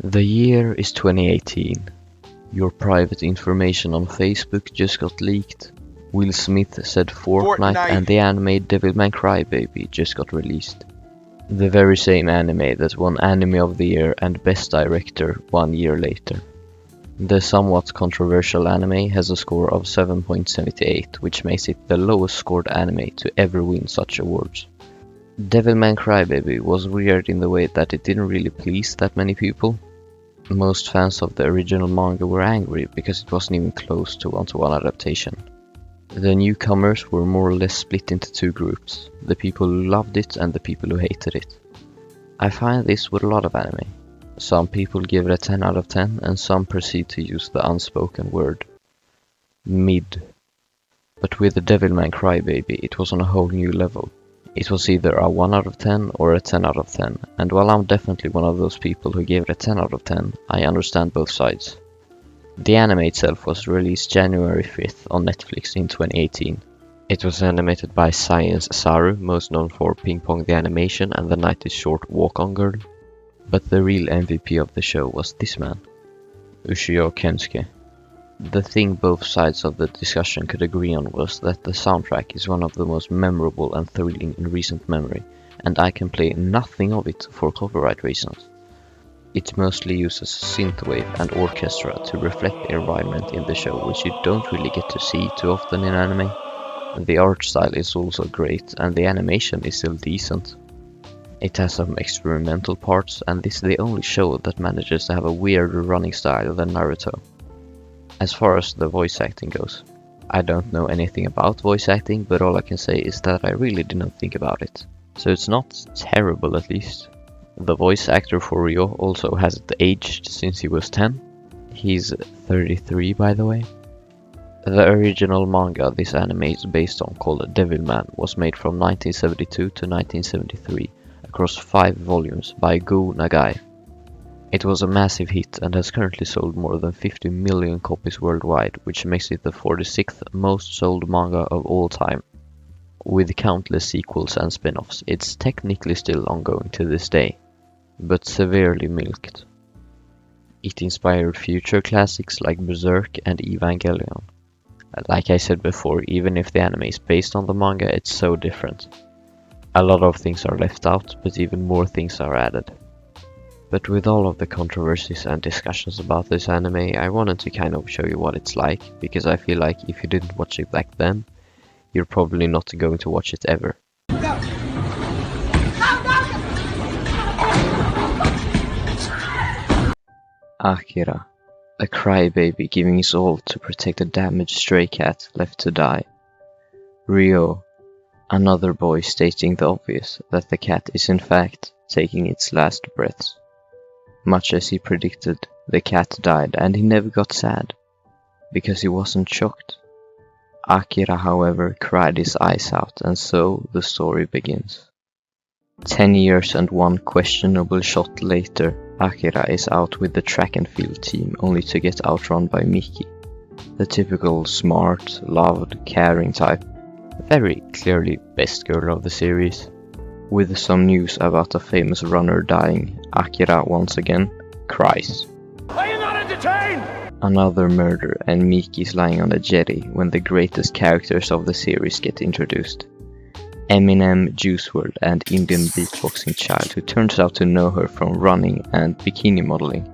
The year is 2018. Your private information on Facebook just got leaked. Will Smith said Fortnite and the anime Devilman Crybaby just got released. The very same anime that won Anime of the Year and Best Director 1 year later. The somewhat controversial anime has a score of 7.78, which makes it the lowest scored anime to ever win such awards. Devilman Crybaby was weird in the way that it didn't really please that many people. Most fans of the original manga were angry because it wasn't even close to one-to-one adaptation. The newcomers were more or less split into two groups, the people who loved it and the people who hated it. I find this with a lot of anime. Some people give it a 10 out of 10 and some proceed to use the unspoken word mid. But with the Devilman Crybaby it was on a whole new level. It was either a 1 out of 10 or a 10 out of 10, and while I'm definitely one of those people who gave it a 10 out of 10, I understand both sides. The anime itself was released January 5th on Netflix in 2018. It was animated by Science Saru, most known for Ping Pong the Animation and the 90s short Walk On Girl. But the real MVP of the show was this man, Ushio Kensuke. The thing both sides of the discussion could agree on was that the soundtrack is one of the most memorable and thrilling in recent memory, and I can play nothing of it for copyright reasons. It mostly uses synthwave and orchestra to reflect the environment in the show, which you don't really get to see too often in anime. The art style is also great, and the animation is still decent. It has some experimental parts, and this is the only show that manages to have a weirder running style than Naruto. As far as the voice acting goes, I don't know anything about voice acting, but all I can say is that I really didn't think about it. So it's not terrible, at least. The voice actor for Ryo also hasn't aged since he was 10. He's 33 by the way. The original manga this anime is based on, called Devilman, was made from 1972 to 1973 across 5 volumes by Go Nagai. It was a massive hit and has currently sold more than 50 million copies worldwide, which makes it the 46th most sold manga of all time. With countless sequels and spin-offs, it's technically still ongoing to this day, but severely milked. It inspired future classics like Berserk and Evangelion. Like I said before, even if the anime is based on the manga, it's so different. A lot of things are left out, but even more things are added. But with all of the controversies and discussions about this anime, I wanted to kind of show you what it's like, because I feel like if you didn't watch it back then, you're probably not going to watch it ever. Akira, a crybaby giving his all to protect a damaged stray cat left to die. Ryo, another boy stating the obvious, that the cat is in fact taking its last breaths. Much as he predicted, the cat died and he never got sad, because he wasn't shocked. Akira, however, cried his eyes out, and so the story begins. 10 years and 1 questionable shot later, Akira is out with the track and field team, only to get outrun by Miki, the typical smart, loved, caring type. Very clearly best girl of the series. With some news about a famous runner dying, Akira once again cries. Are you not entertained? Another murder, and Miki's lying on a jetty when the greatest characters of the series get introduced. Eminem, Juice WRLD, and Indian beatboxing child who turns out to know her from running and bikini modeling.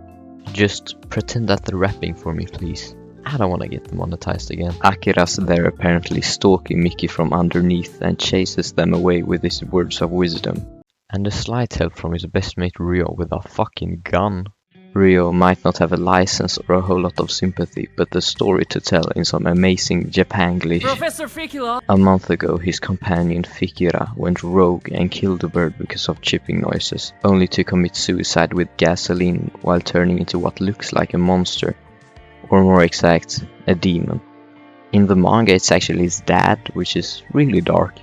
Just pretend that they're rapping for me, please. I don't want to get demonetized again. Akira's there apparently stalking Miki from underneath and chases them away with his words of wisdom. And a slight help from his best mate Ryo with a fucking gun. Ryo might not have a license or a whole lot of sympathy, but the story to tell in some amazing Japanglish. Professor Ficula! A month ago his companion Fikira went rogue and killed a bird because of chipping noises, only to commit suicide with gasoline while turning into what looks like a monster. Or more exact, a demon. In the manga it's actually his dad, which is really dark.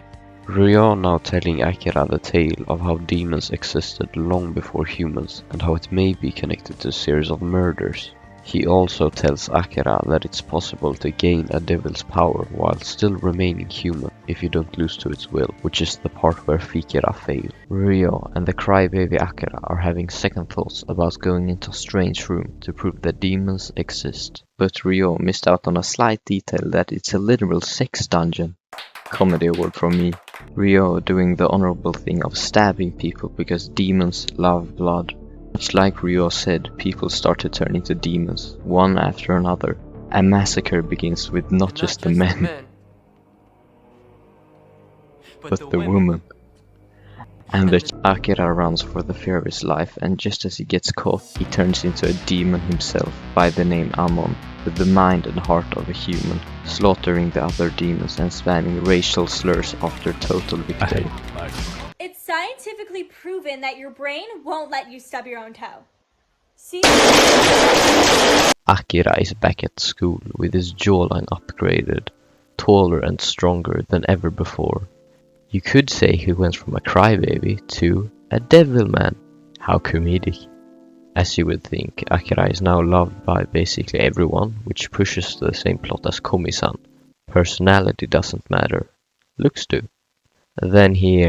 Ryo now telling Akira the tale of how demons existed long before humans and how it may be connected to a series of murders. He also tells Akira that it's possible to gain a devil's power while still remaining human if you don't lose to its will, which is the part where Fikira failed. Ryo and the crybaby Akira are having second thoughts about going into a strange room to prove that demons exist. But Ryo missed out on a slight detail that it's a literal sex dungeon. Comedy award from me. Ryo doing the honorable thing of stabbing people because demons love blood. Much like Ryo said, people start to turn into demons, one after another. A massacre begins with not just the men, but the woman. And the Akira runs for the fear of his life, and just as he gets caught, he turns into a demon himself by the name Amon, with the mind and heart of a human, slaughtering the other demons and spamming racial slurs after total victory. It's scientifically proven that your brain won't let you stub your own toe. See? Akira is back at school with his jawline upgraded, taller and stronger than ever before. You could say he went from a crybaby to a devilman. How comedic. As you would think, Akira is now loved by basically everyone, which pushes the same plot as Komi-san. Personality doesn't matter. Looks do. Then he,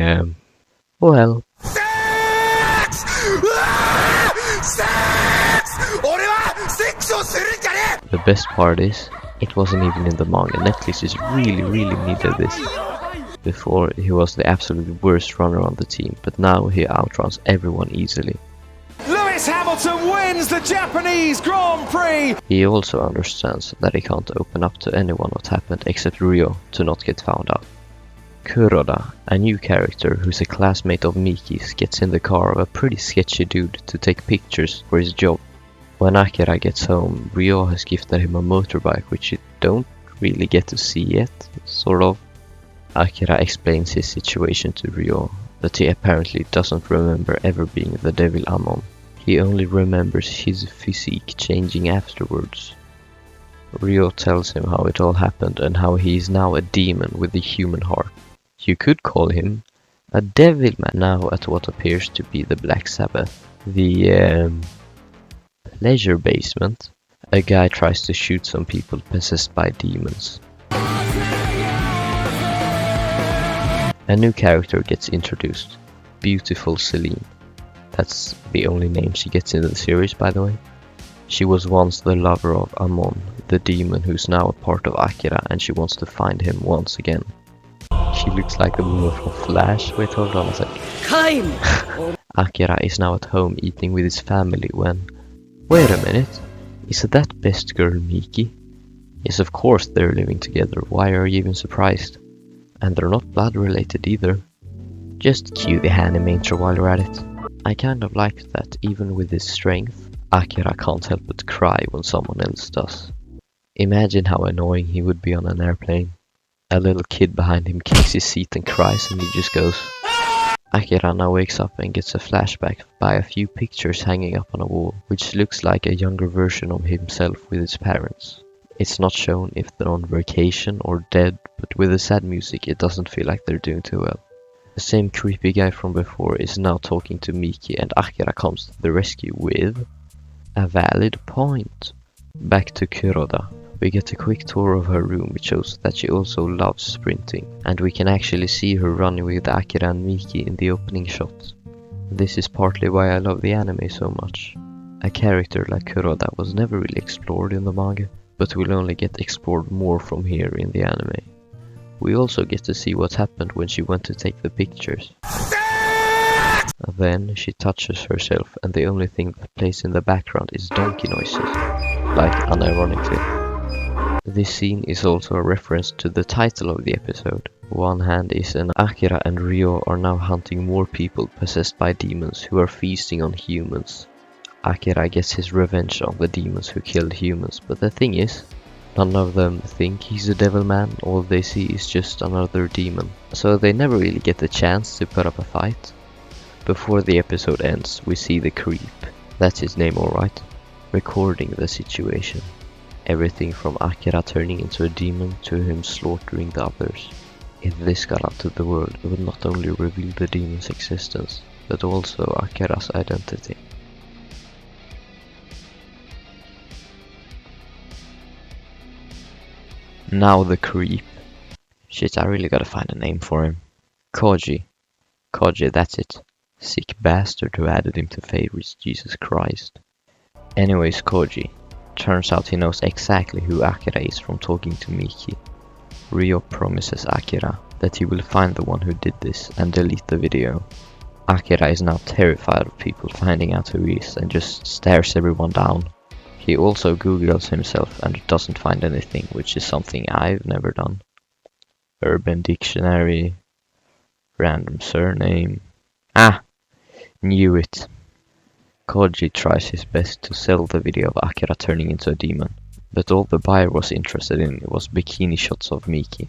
well... Sex! Sex! The best part is, it wasn't even in the manga. Netflix is really needed this. Before, he was the absolute worst runner on the team, but now he outruns everyone easily. Lewis Hamilton wins the Japanese Grand Prix! He also understands that he can't open up to anyone what happened except Ryo to not get found out. Kuroda, a new character who's a classmate of Miki's, gets in the car of a pretty sketchy dude to take pictures for his job. When Akira gets home, Ryo has gifted him a motorbike which you don't really get to see yet, sort of. Akira explains his situation to Ryo, that he apparently doesn't remember ever being the Devil Amon. He only remembers his physique changing afterwards. Ryo tells him how it all happened and how he is now a demon with a human heart. You could call him a devilman now at what appears to be the Black Sabbath. The pleasure basement. A guy tries to shoot some people possessed by demons. A new character gets introduced, Beautiful Celine. That's the only name she gets in the series, by the way. She was once the lover of Amon, the demon who's now a part of Akira, and she wants to find him once again. She looks like the woman from Flash. Wait, hold on a sec. Akira is now at home eating with his family when... Wait a minute, is that best girl Miki? Yes, of course they're living together, why are you even surprised? And they're not blood related either. Just cue the animator while you're at it. I kind of like that even with his strength, Akira can't help but cry when someone else does. Imagine how annoying he would be on an airplane. A little kid behind him kicks his seat and cries and he just goes. Akira now wakes up and gets a flashback by a few pictures hanging up on a wall, which looks like a younger version of himself with his parents. It's not shown if they're on vacation or dead, but with the sad music it doesn't feel like they're doing too well. The same creepy guy from before is now talking to Miki and Akira comes to the rescue with a valid point. Back to Kuroda. We get a quick tour of her room which shows that she also loves sprinting, and we can actually see her running with Akira and Miki in the opening shot. This is partly why I love the anime so much. A character like Kuroda was never really explored in the manga, but will only get explored more from here in the anime. We also get to see what happened when she went to take the pictures. Then she touches herself and the only thing that plays in the background is donkey noises, like unironically. This scene is also a reference to the title of the episode. One hand is an Akira and Ryo are now hunting more people possessed by demons who are feasting on humans. Akira gets his revenge on the demons who killed humans, but the thing is, none of them think he's a devilman, all they see is just another demon. So they never really get the chance to put up a fight. Before the episode ends, we see the creep, that's his name alright, recording the situation. Everything from Akira turning into a demon to him slaughtering the others. If this got out to the world, it would not only reveal the demon's existence, but also Akira's identity. Now the creep. Shit, I really gotta find a name for him. Koji. Koji, that's it. Sick bastard who added him to favorites, Jesus Christ. Anyways, Koji. Turns out he knows exactly who Akira is from talking to Miki. Ryo promises Akira that he will find the one who did this and delete the video. Akira is now terrified of people finding out who he is and just stares everyone down. He also googles himself and doesn't find anything, which is something I've never done. Urban Dictionary, random surname. Ah! Knew it. Koji tries his best to sell the video of Akira turning into a demon, but all the buyer was interested in was bikini shots of Miki.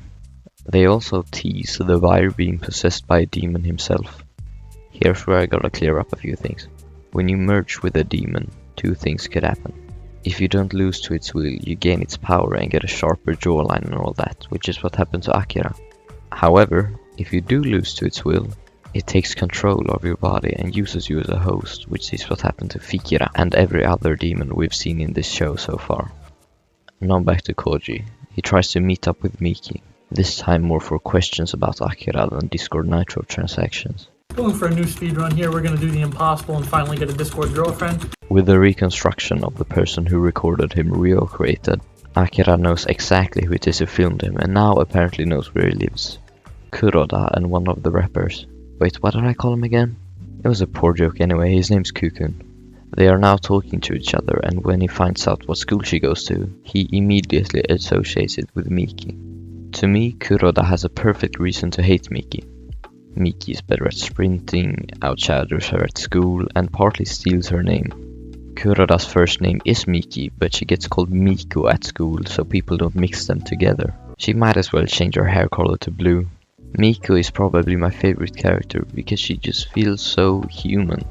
They also tease the buyer being possessed by a demon himself. Here's where I gotta clear up a few things. When you merge with a demon, two things could happen. If you don't lose to its will, you gain its power and get a sharper jawline and all that, which is what happened to Akira. However, if you do lose to its will, it takes control of your body and uses you as a host, which is what happened to Fikira and every other demon we've seen in this show so far. Now back to Koji. He tries to meet up with Miki, this time more for questions about Akira than Discord Nitro transactions. Going for a new speedrun here, we're going to do the impossible and finally get a Discord girlfriend. With the reconstruction of the person who recorded him Ryo created, Akira knows exactly who it is who filmed him and now apparently knows where he lives. Kuroda and one of the rappers. Wait, what did I call him again? It was a poor joke anyway, his name's Kukun. They are now talking to each other and when he finds out what school she goes to, he immediately associates it with Miki. To me, Kuroda has a perfect reason to hate Miki. Miki is better at sprinting, outshadows her at school, and partly steals her name. Kuroda's first name is Miki, but she gets called Miko at school, so people don't mix them together. She might as well change her hair color to blue. Miko is probably my favorite character, because she just feels so human.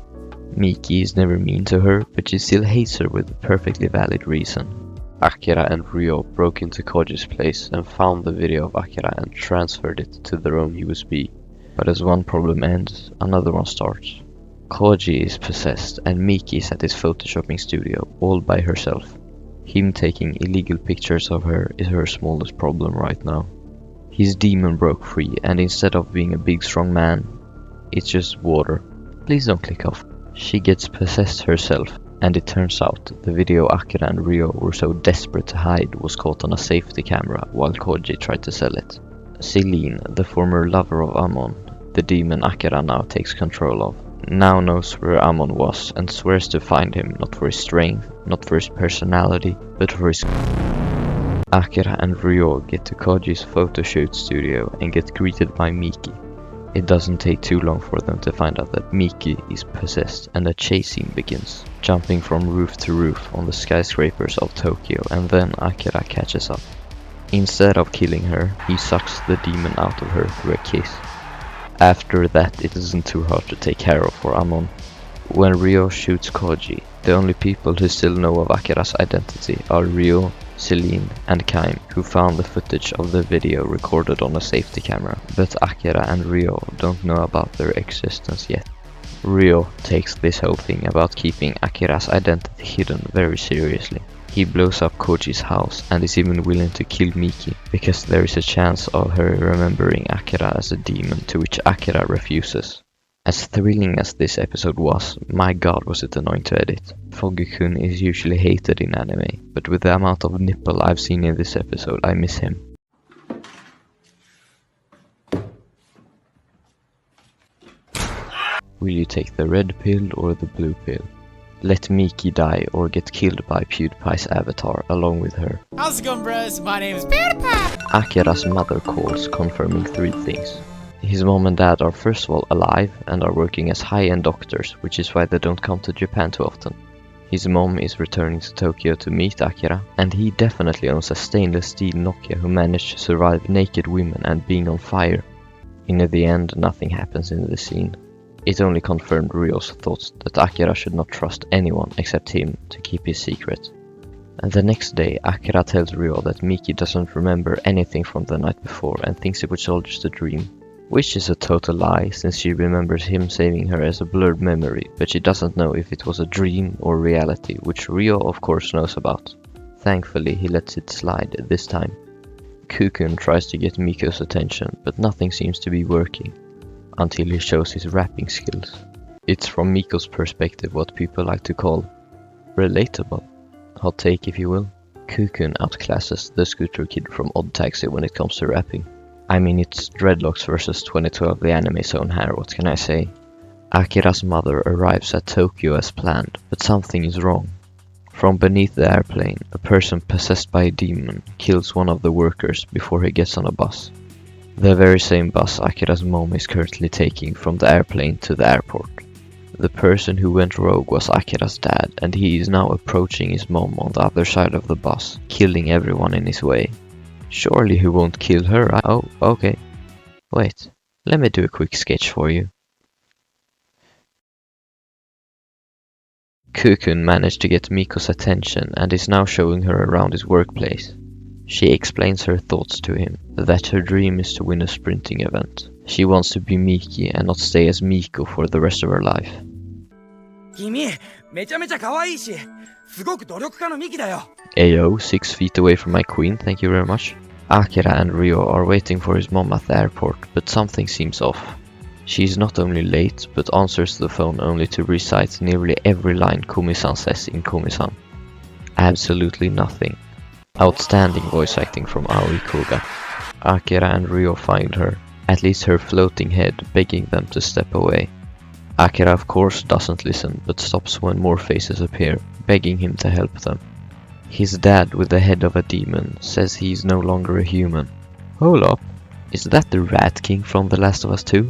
Miki is never mean to her, but she still hates her with a perfectly valid reason. Akira and Ryo broke into Koji's place and found the video of Akira and transferred it to their own USB. But as one problem ends, another one starts. Koji is possessed and Miki is at his photoshopping studio, all by herself. Him taking illegal pictures of her is her smallest problem right now. His demon broke free and instead of being a big strong man, it's just water. Please don't click off. She gets possessed herself and it turns out the video Akira and Ryo were so desperate to hide was caught on a safety camera while Koji tried to sell it. Celine, the former lover of Amon, the demon Akira now takes control of, now knows where Amon was and swears to find him not for his strength, not for his personality, but for his... Akira and Ryo get to Koji's photoshoot studio and get greeted by Miki. It doesn't take too long for them to find out that Miki is possessed and a chase scene begins, jumping from roof to roof on the skyscrapers of Tokyo, and then Akira catches up. Instead of killing her, he sucks the demon out of her through a kiss. After that, it isn't too hard to take care of for Amon. When Ryo shoots Koji, the only people who still know of Akira's identity are Ryo, Celine and Kaim, who found the footage of the video recorded on a safety camera, but Akira and Ryo don't know about their existence yet. Ryo takes this whole thing about keeping Akira's identity hidden very seriously. He blows up Koji's house and is even willing to kill Miki, because there is a chance of her remembering Akira as a demon, to which Akira refuses. As thrilling as this episode was, my god was it annoying to edit. Foggy-kun is usually hated in anime, but with the amount of nipple I've seen in this episode, I miss him. Will you take the red pill or the blue pill? Let Miki die or get killed by PewDiePie's avatar along with her. How's it going, bros? My name is PewDiePie! Akira's mother calls, confirming 3 things. His mom and dad are first of all alive and are working as high-end doctors, which is why they don't come to Japan too often. His mom is returning to Tokyo to meet Akira, and he definitely owns a stainless steel Nokia who managed to survive naked women and being on fire. In the end, nothing happens in the scene. It only confirmed Ryo's thoughts that Akira should not trust anyone except him to keep his secret. And the next day, Akira tells Ryo that Miki doesn't remember anything from the night before and thinks it was all just a dream. Which is a total lie, since she remembers him saving her as a blurred memory, but she doesn't know if it was a dream or reality, which Ryo of course knows about. Thankfully, he lets it slide this time. Kukun tries to get Miko's attention, but nothing seems to be working, until he shows his rapping skills. It's from Miko's perspective what people like to call relatable. Hot take if you will. Kukun outclasses the scooter kid from Odd Taxi when it comes to rapping. I mean, it's Dreadlocks versus 2012 the anime's own hair, what can I say? Akira's mother arrives at Tokyo as planned, but something is wrong. From beneath the airplane, a person possessed by a demon kills one of the workers before he gets on a bus. The very same bus Akira's mom is currently taking from the airplane to the airport. The person who went rogue was Akira's dad, and he is now approaching his mom on the other side of the bus, killing everyone in his way. Surely he won't kill her. Oh, okay. Wait, let me do a quick sketch for you. Kukun managed to get Miko's attention and is now showing her around his workplace. She explains her thoughts to him, that her dream is to win a sprinting event. She wants to be Miki and not stay as Miko for the rest of her life. Ayo, 6 feet away from my queen, thank you very much. Akira and Ryo are waiting for his mom at the airport, but something seems off. She is not only late, but answers the phone only to recite nearly every line Kumi-san says in Kumi-san. Absolutely nothing. Outstanding voice acting from Aoi Koga. Akira and Ryo find her, at least her floating head, begging them to step away. Akira of course doesn't listen, but stops when more faces appear, begging him to help them. His dad with the head of a demon says he is no longer a human. Hold up, is that the Rat King from The Last of Us 2?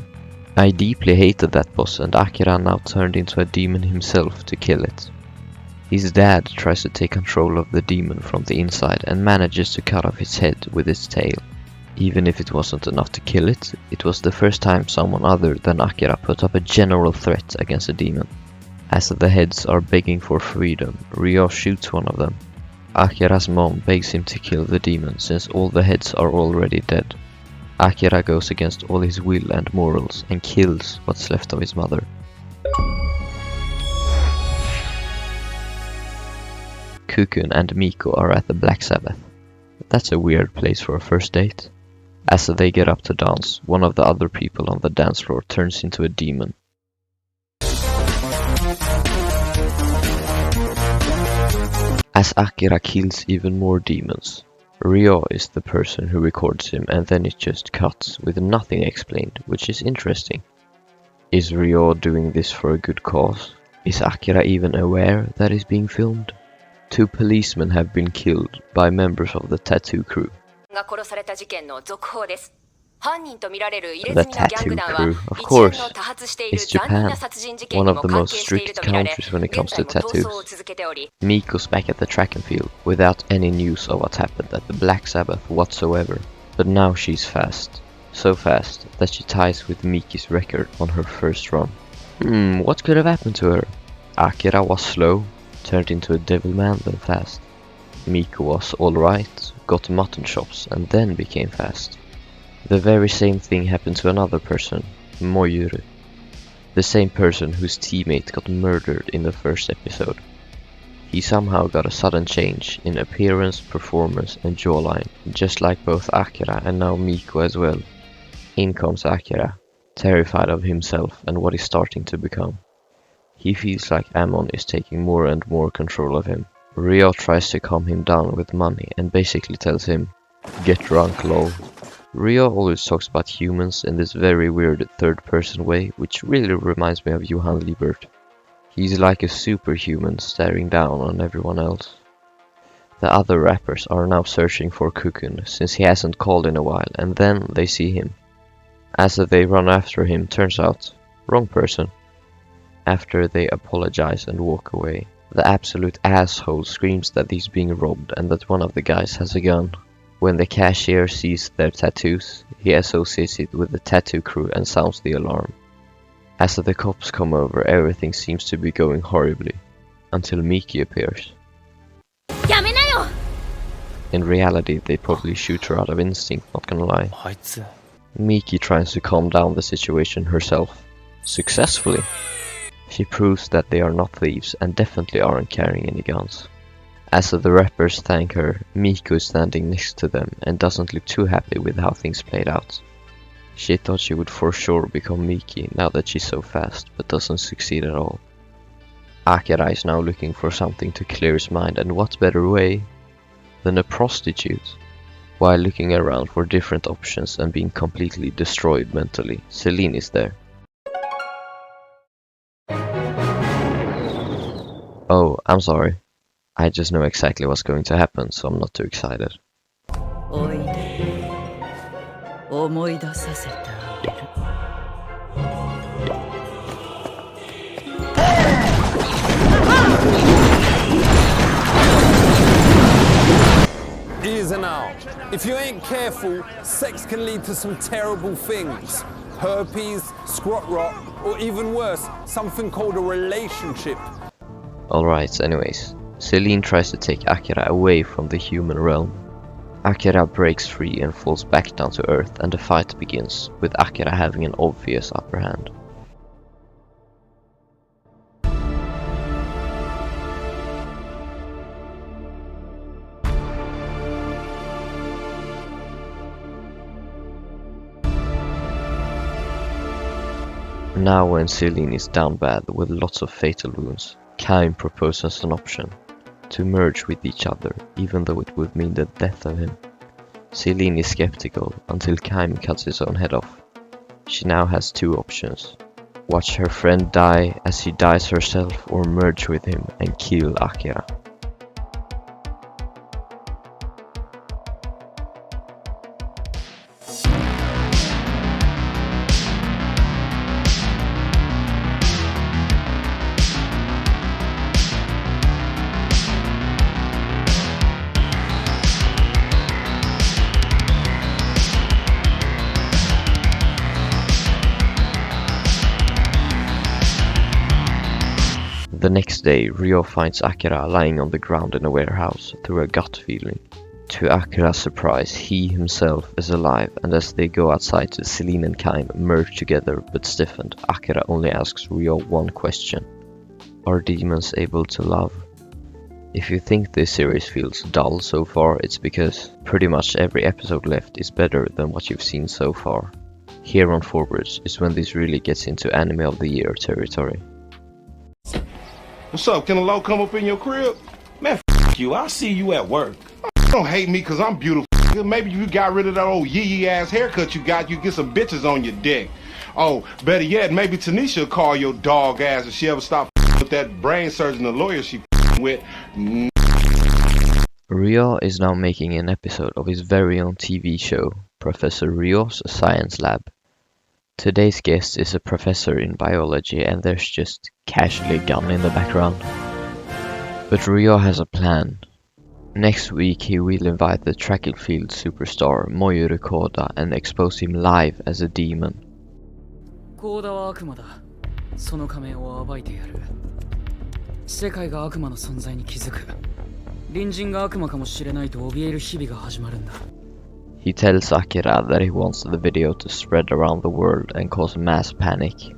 I deeply hated that boss, and Akira now turned into a demon himself to kill it. His dad tries to take control of the demon from the inside and manages to cut off its head with its tail. Even if it wasn't enough to kill it, it was the first time someone other than Akira put up a general threat against a demon. As the heads are begging for freedom, Ryo shoots one of them. Akira's mom begs him to kill the demon since all the heads are already dead. Akira goes against all his will and morals and kills what's left of his mother. Kukun and Miko are at the Black Sabbath. That's a weird place for a first date. As they get up to dance, one of the other people on the dance floor turns into a demon. As Akira kills even more demons, Ryo is the person who records him, and then it just cuts with nothing explained, which is interesting. Is Ryo doing this for a good cause? Is Akira even aware that he's being filmed? 2 policemen have been killed by members of the tattoo crew. The tattoo crew, of course, is Japan, one of the most strict countries when it comes to tattoos. Miko's back at the track and field, without any news of what happened at the Black Sabbath whatsoever. But now she's fast. So fast that she ties with Miki's record on her first run. What could have happened to her? Akira was slow, turned into a devilman then fast. Miko was alright, got mutton chops and then became fast. The very same thing happened to another person, Moorie. The same person whose teammate got murdered in the first episode. He somehow got a sudden change in appearance, performance and jawline, just like both Akira and now Miko as well. In comes Akira, terrified of himself and what he's starting to become. He feels like Amon is taking more and more control of him. Ryo tries to calm him down with money and basically tells him, "Get drunk, lol." Ryo always talks about humans in this very weird third-person way, which really reminds me of Johan Liebert. He's like a superhuman staring down on everyone else. The other rappers are now searching for Kukun, since he hasn't called in a while, and then they see him. As they run after him, turns out, wrong person. After they apologize and walk away, the absolute asshole screams that he's being robbed and that one of the guys has a gun. When the cashier sees their tattoos, he associates it with the tattoo crew and sounds the alarm. As the cops come over, everything seems to be going horribly, until Miki appears. In reality, they probably shoot her out of instinct, not gonna lie. Miki tries to calm down the situation herself. Successfully. She proves that they are not thieves and definitely aren't carrying any guns. As the rappers thank her, Miko is standing next to them and doesn't look too happy with how things played out. She thought she would for sure become Miki now that she's so fast, but doesn't succeed at all. Akira is now looking for something to clear his mind, and what better way than a prostitute? While looking around for different options and being completely destroyed mentally, Celine is there. Oh, I'm sorry. I just know exactly what's going to happen, so I'm not too excited. Ears and out. If you ain't careful, sex can lead to some terrible things. Herpes, squat rot, or even worse, something called a relationship. Alright, anyways. Celine tries to take Akira away from the human realm. Akira breaks free and falls back down to earth, and the fight begins, with Akira having an obvious upper hand. Now when Celine is down bad with lots of fatal wounds, Kaim proposes an option: to merge with each other, even though it would mean the death of him. Celine is skeptical until Kaim cuts his own head off. She now has two options: watch her friend die as she dies herself, or merge with him and kill Akira. The next day, Ryo finds Akira lying on the ground in a warehouse through a gut feeling. To Akira's surprise, he himself is alive, and as they go outside, Celine and Kaim merge together but stiffened. Akira only asks Ryo one question: are demons able to love? If you think this series feels dull so far, it's because pretty much every episode left is better than what you've seen so far. Here on forwards is when this really gets into anime of the year territory. What's up? Can a low come up in your crib? Man, f you. I'll see you at work. Don't hate me because I'm beautiful. Maybe you got rid of that old yee-yee ass haircut you got, you get some bitches on your dick. Oh, better yet, maybe Tanisha will call your dog ass if she ever stop with that brain surgeon and lawyer she with. Ryo is now making an episode of his very own TV show, Professor Ryo's Science Lab. Today's guest is a professor in biology, and there's just casually a gun in the background. But Ryo has a plan. Next week he will invite the track and field superstar Moorie Koda and expose him live as a demon. コーダは悪魔だ。その仮面を暴いてやる。世界が悪魔の存在に気づく。隣人が悪魔かもしれないと怯える日々が始まるんだ。He tells Akira that he wants the video to spread around the world and cause mass panic.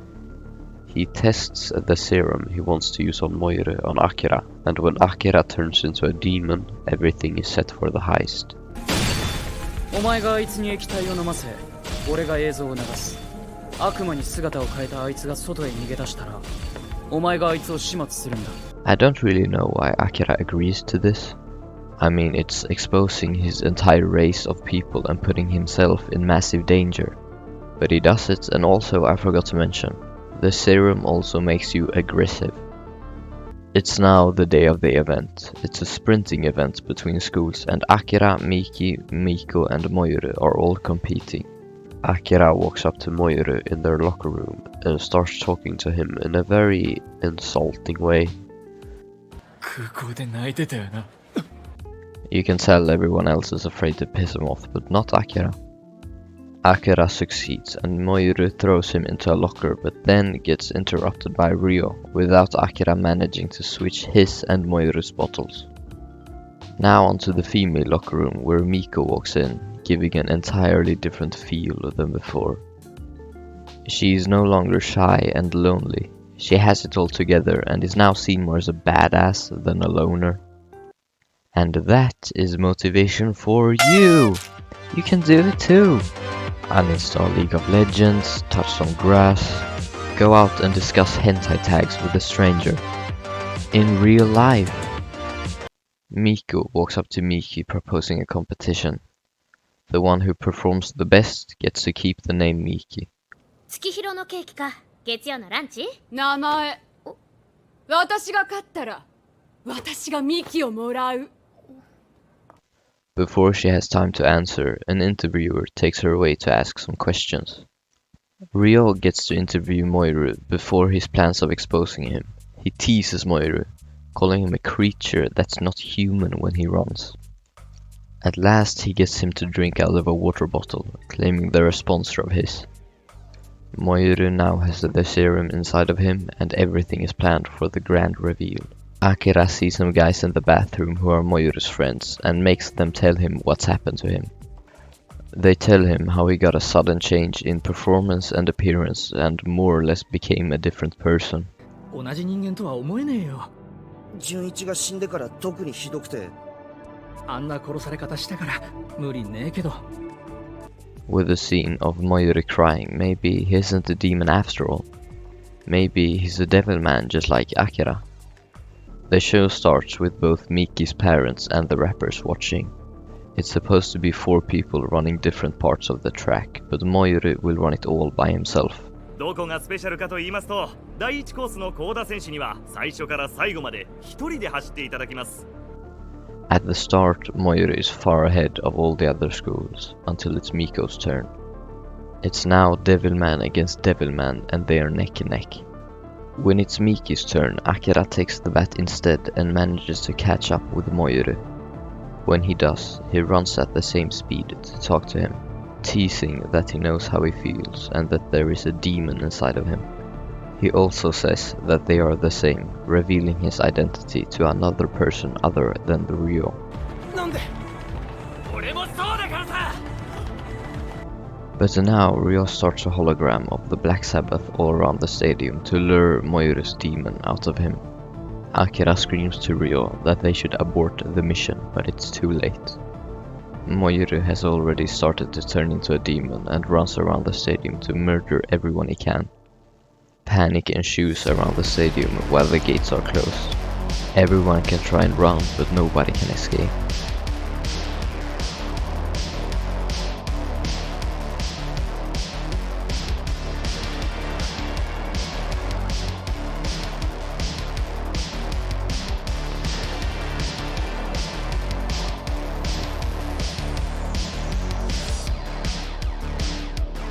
He tests the serum he wants to use on Moorie on Akira, and when Akira turns into a demon, everything is set for the heist. お前があいつに液体を飲ませ、俺が映像を流す。悪魔に姿を変えたあいつが外へ逃げ出したら、お前があいつを始末するんだ。I don't really know why Akira agrees to this. I mean, it's exposing his entire race of people and putting himself in massive danger. But he does it, and also I forgot to mention, the serum also makes you aggressive. It's now the day of the event. It's a sprinting event between schools, and Akira, Miki, Miko and Moorie are all competing. Akira walks up to Moorie in their locker room and starts talking to him in a very insulting way. 空港で泣いてたよな。 You can tell everyone else is afraid to piss him off, but not Akira. Akira succeeds, and Moorie throws him into a locker, but then gets interrupted by Ryo, without Akira managing to switch his and Moirio's bottles. Now onto the female locker room, where Miko walks in, giving an entirely different feel than before. She is no longer shy and lonely. She has it all together and is now seen more as a badass than a loner. And that is motivation for you! You can do it too! Uninstall League of Legends, touch some grass, go out and discuss hentai tags with a stranger. In real life! Miko walks up to Miki proposing a competition. The one who performs the best gets to keep the name Miki. 月広のケーキか月曜のランチ名前私が勝ったら私がミキをもらう Before she has time to answer, an interviewer takes her away to ask some questions. Ryo gets to interview Moorie before his plans of exposing him. He teases Moorie, calling him a creature that's not human when he runs. At last he gets him to drink out of a water bottle, claiming they're a sponsor of his. Moorie now has the serum inside of him and everything is planned for the grand reveal. Akira sees some guys in the bathroom who are Moirio's friends and makes them tell him what's happened to him. They tell him how he got a sudden change in performance and appearance and more or less became a different person. 同じ人間とは思えねえよ。純一が死んでから特にひどくて。あんな殺され方したから無理ねえけど。With a scene of Moorie crying, maybe he isn't a demon after all. Maybe he's a devilman just like Akira. The show starts with both Miki's parents and the rappers watching. It's supposed to be 4 people running different parts of the track, but Moorie will run it all by himself. どこがスペシャルかと言いますと、第1コースのコーダ選手には最初から最後まで一人で走っていただきます。At the start, Moorie is far ahead of all the other schools, until it's Miko's turn. It's now Devilman against Devilman and they are neck and neck. When it's Miki's turn, Akira takes the bat instead and manages to catch up with Moorie. When he does, he runs at the same speed to talk to him, teasing that he knows how he feels and that there is a demon inside of him. He also says that they are the same, revealing his identity to another person other than the Ryo. But now Ryo starts a hologram of the Black Sabbath all around the stadium to lure Moirio's demon out of him. Akira screams to Ryo that they should abort the mission, but it's too late. Moorie has already started to turn into a demon and runs around the stadium to murder everyone he can. Panic ensues around the stadium while the gates are closed. Everyone can try and run, but nobody can escape.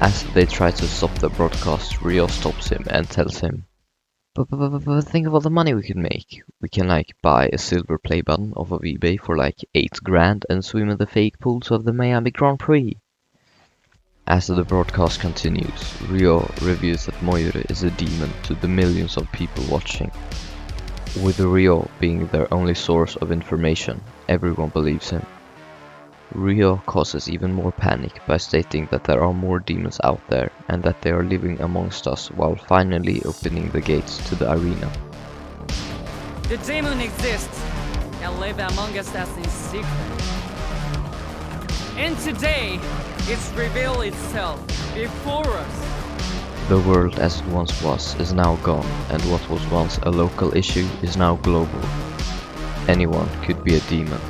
As they try to stop the broadcast, Ryo stops him and tells him, But think of all the money we could make. We can buy a silver play button off of eBay for 8 grand and swim in the fake pools of the Miami Grand Prix. As the broadcast continues, Ryo reveals that Moorie is a demon to the millions of people watching. With Ryo being their only source of information, everyone believes him. Ryo causes even more panic by stating that there are more demons out there and that they are living amongst us while finally opening the gates to the arena. The demon exists and live among us as in secret. And today, it's revealed itself before us. The world as it once was is now gone, and what was once a local issue is now global. Anyone could be a demon.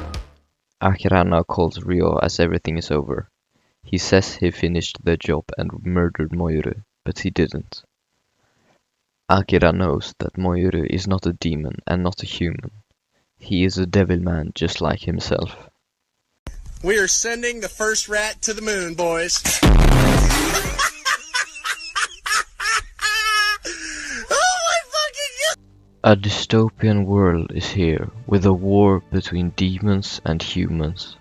Akira now calls Ryo as everything is over. He says he finished the job and murdered Moorie, but he didn't. Akira knows that Moorie is not a demon and not a human. He is a devilman just like himself. We are sending the first rat to the moon, boys. A dystopian world is here, with a war between demons and humans.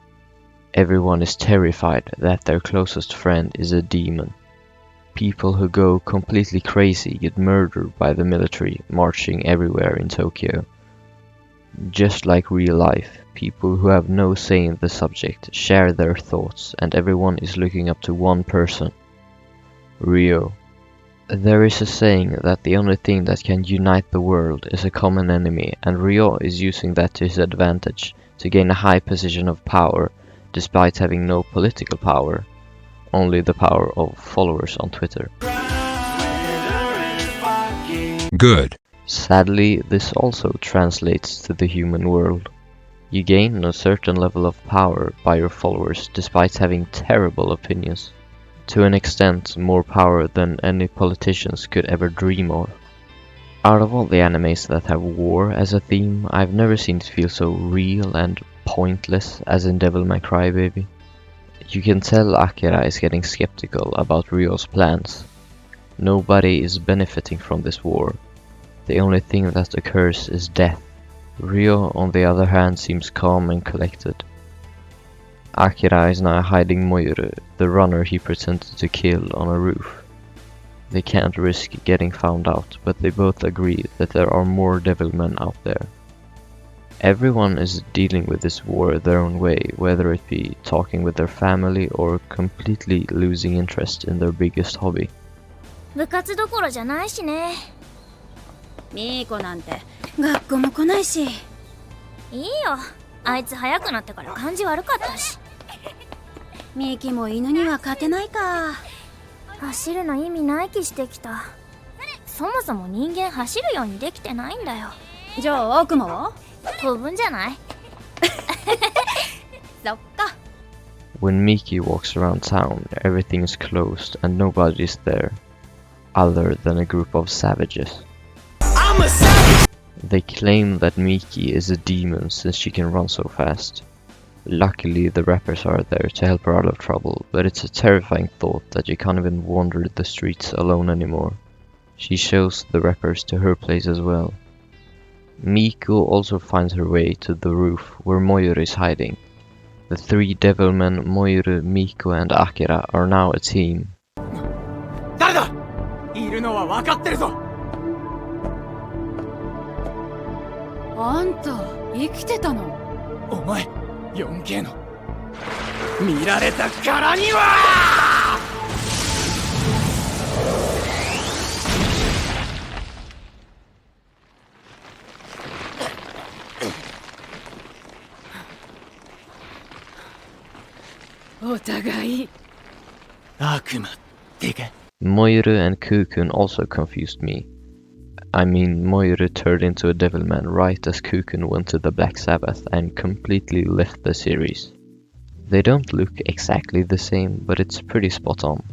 Everyone is terrified that their closest friend is a demon. People who go completely crazy get murdered by the military marching everywhere in Tokyo. Just like real life, people who have no say in the subject share their thoughts and everyone is looking up to one person, Ryo. There is a saying that the only thing that can unite the world is a common enemy, and Ryo is using that to his advantage, to gain a high position of power despite having no political power, only the power of followers on Twitter. Good. Sadly, this also translates to the human world. You gain a certain level of power by your followers despite having terrible opinions. To an extent, more power than any politicians could ever dream of. Out of all the animes that have war as a theme, I've never seen it feel so real and pointless as in Devilman Crybaby. You can tell Akira is getting skeptical about Ryo's plans. Nobody is benefiting from this war. The only thing that occurs is death. Ryo, on the other hand, seems calm and collected. Akira is now hiding Moorie, the runner he pretended to kill, on a roof. They can't risk getting found out, but they both agree that there are more devilmen out there. Everyone is dealing with this war their own way, whether it be talking with their family or completely losing interest in their biggest hobby. 部活どころじゃないしね。ミーコなんて学校も来ないし。いいよ。あいつ早くなってから感じ悪かったし。ミキも犬には勝てないか。走るの意味ない気してきた。そもそも人間走るようにできてないんだよ。じゃあ悪魔は？飛ぶんじゃない？そっか。When Miki walks around town, everything is closed and nobody is there, other than a group of savages. I'm a savage! They claim that Miki is a demon since she can run so fast. Luckily, the rappers are there to help her out of trouble, but it's a terrifying thought that you can't even wander the streets alone anymore. She shows the rappers to her place as well. Miko also finds her way to the roof where Moorie is hiding. The three devilmen, Moorie, Miko and Akira, are now a team. 誰だ？いるのは分かってるぞ。あんた生きてたの？お前 4K の見られたからには！お互い悪魔ってか。Moorie and Kukun also confused me. I mean, Moorie turned into a devilman right as Kukun went to the Black Sabbath and completely left the series. They don't look exactly the same, but it's pretty spot on.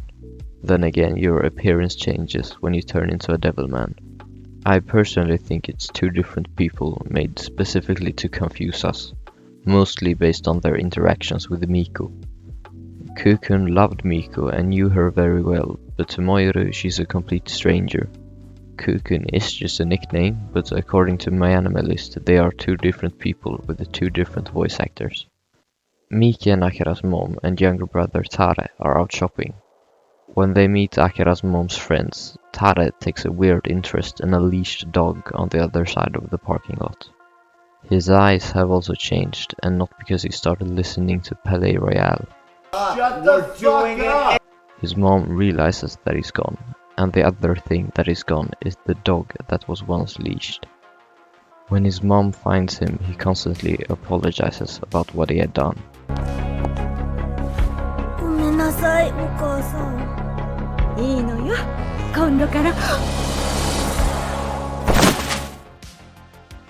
Then again, your appearance changes when you turn into a devilman. I personally think it's two different people made specifically to confuse us, mostly based on their interactions with Miko. Kukun loved Miko and knew her very well, but to Moorie she's a complete stranger. Kukun is just a nickname, but according to my anime list, they are two different people with two different voice actors. Miki and Akira's mom and younger brother Tare are out shopping. When they meet Akira's mom's friends, Tare takes a weird interest in a leashed dog on the other side of the parking lot. His eyes have also changed, and not because he started listening to Palais Royale. Shut the fuck up! His mom realizes that he's gone, and the other thing that is gone is the dog that was once leashed. When his mom finds him, he constantly apologizes about what he had done. ごめんなさい、お母さん。いいのよ。今度から。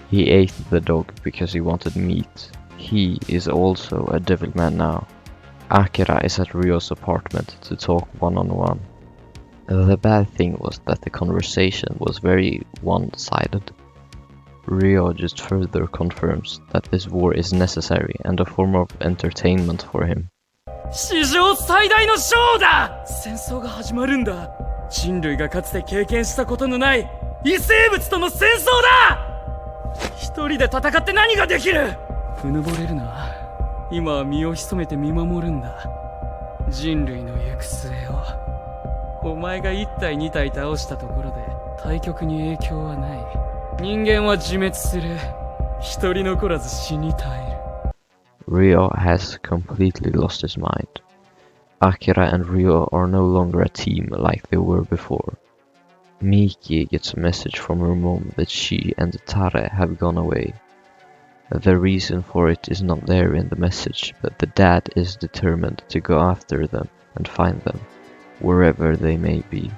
He ate the dog because he wanted meat. He is also a devilman now. Akira is at Ryo's apartment to talk one-on-one. The bad thing was that the conversation was very one-sided. Ryo just further confirms that this war is necessary and a form of entertainment for him. 史上最大のショーだ！戦争が始まるんだ。人類がかつて経験したことのない異生物との戦争だ！一人で戦って何ができる？うぬぼれるな。今は身を潜めて見守るんだ。人類の行く末を。お前が1体2体倒したところで対局に影響はない。人間は自滅する。一人残らず死に絶える。Ryo has completely lost his mind. Akira and Ryo are no longer a team like they were before. Miki gets a message from her mom that she and Tare have gone away. The reason for it is not there in the message, but the dad is determined to go after them and find them, wherever they may be.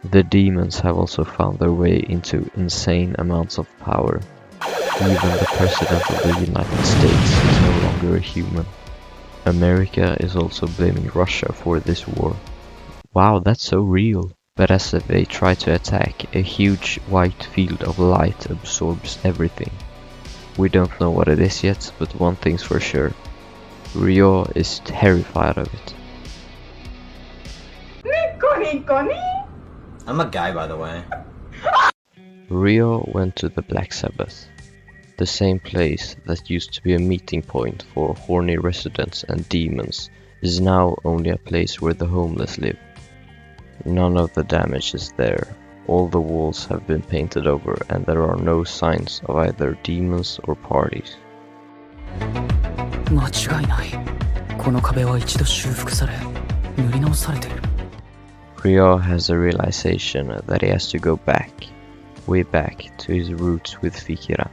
The demons have also found their way into insane amounts of power. Even the President of the United States is no longer a human. America is also blaming Russia for this war. Wow, that's so real. But as they try to attack, a huge white field of light absorbs everything. We don't know what it is yet, but one thing's for sure. Ryo is terrified of it. I'm a guy, by the way. Ryo went to the Black Sabbath, the same place that used to be a meeting point for horny residents and demons is now only a place where the homeless live. None of the damage is there. All the walls have been painted over and there are no signs of either demons or parties. 間違いない。この壁は一度修復され、塗り直されている。Ryo has a realization that he has to go back, way back to his roots with Fikira.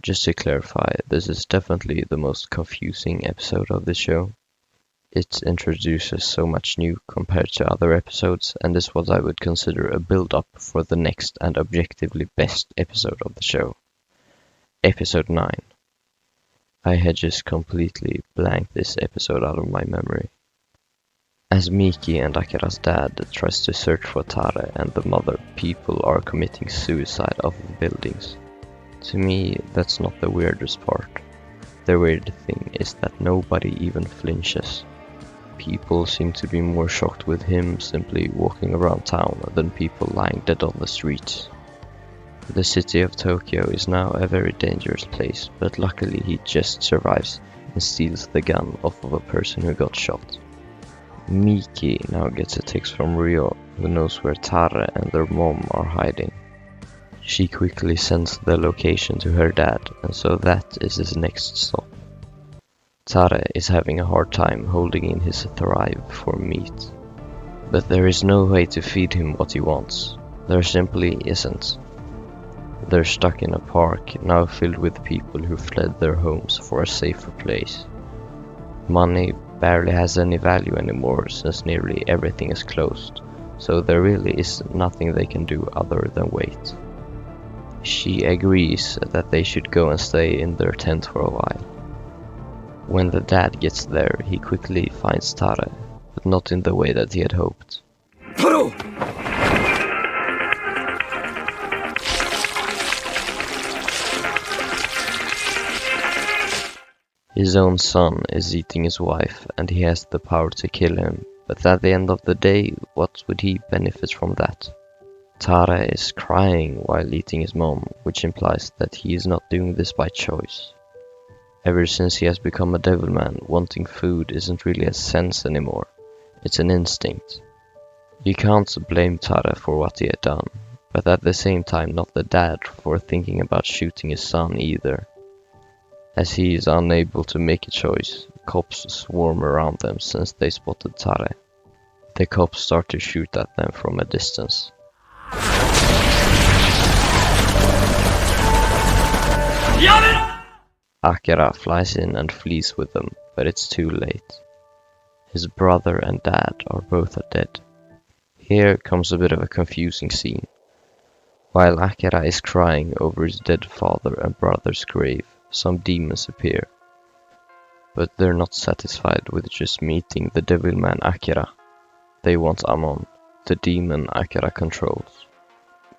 Just to clarify, this is definitely the most confusing episode of the show. It introduces so much new compared to other episodes, and is what I would consider a build-up for the next and objectively best episode of the show. Episode 9. I had just completely blanked this episode out of my memory. As Miki and Akira's dad tries to search for Tare and the mother, people are committing suicide off of buildings. To me, that's not the weirdest part. The weird thing is that nobody even flinches. People seem to be more shocked with him simply walking around town than people lying dead on the streets. The city of Tokyo is now a very dangerous place, but luckily he just survives and steals the gun off of a person who got shot. Miki now gets a text from Ryo, who knows where Tare and their mom are hiding. She quickly sends the location to her dad, and so that is his next stop. Tare is having a hard time holding in his thrive for meat. But there is no way to feed him what he wants. There simply isn't. They're stuck in a park, now filled with people who fled their homes for a safer place. Money barely has any value anymore since nearly everything is closed, so there really is nothing they can do other than wait. She agrees that they should go and stay in their tent for a while. When the dad gets there, he quickly finds Tare, but not in the way that he had hoped. His own son is eating his wife, and he has the power to kill him, but at the end of the day, what would he benefit from that? Tare is crying while eating his mom, which implies that he is not doing this by choice. Ever since he has become a devilman, wanting food isn't really a sense anymore, it's an instinct. You can't blame Tare for what he had done, but at the same time not the dad for thinking about shooting his son either. As he is unable to make a choice, cops swarm around them since they spotted Tare. The cops start to shoot at them from a distance. Akira flies in and flees with them, but it's too late. His brother and dad are both dead. Here comes a bit of a confusing scene. While Akira is crying over his dead father and brother's grave, some demons appear. But they're not satisfied with just meeting the devilman Akira. They want Amon, the demon Akira controls.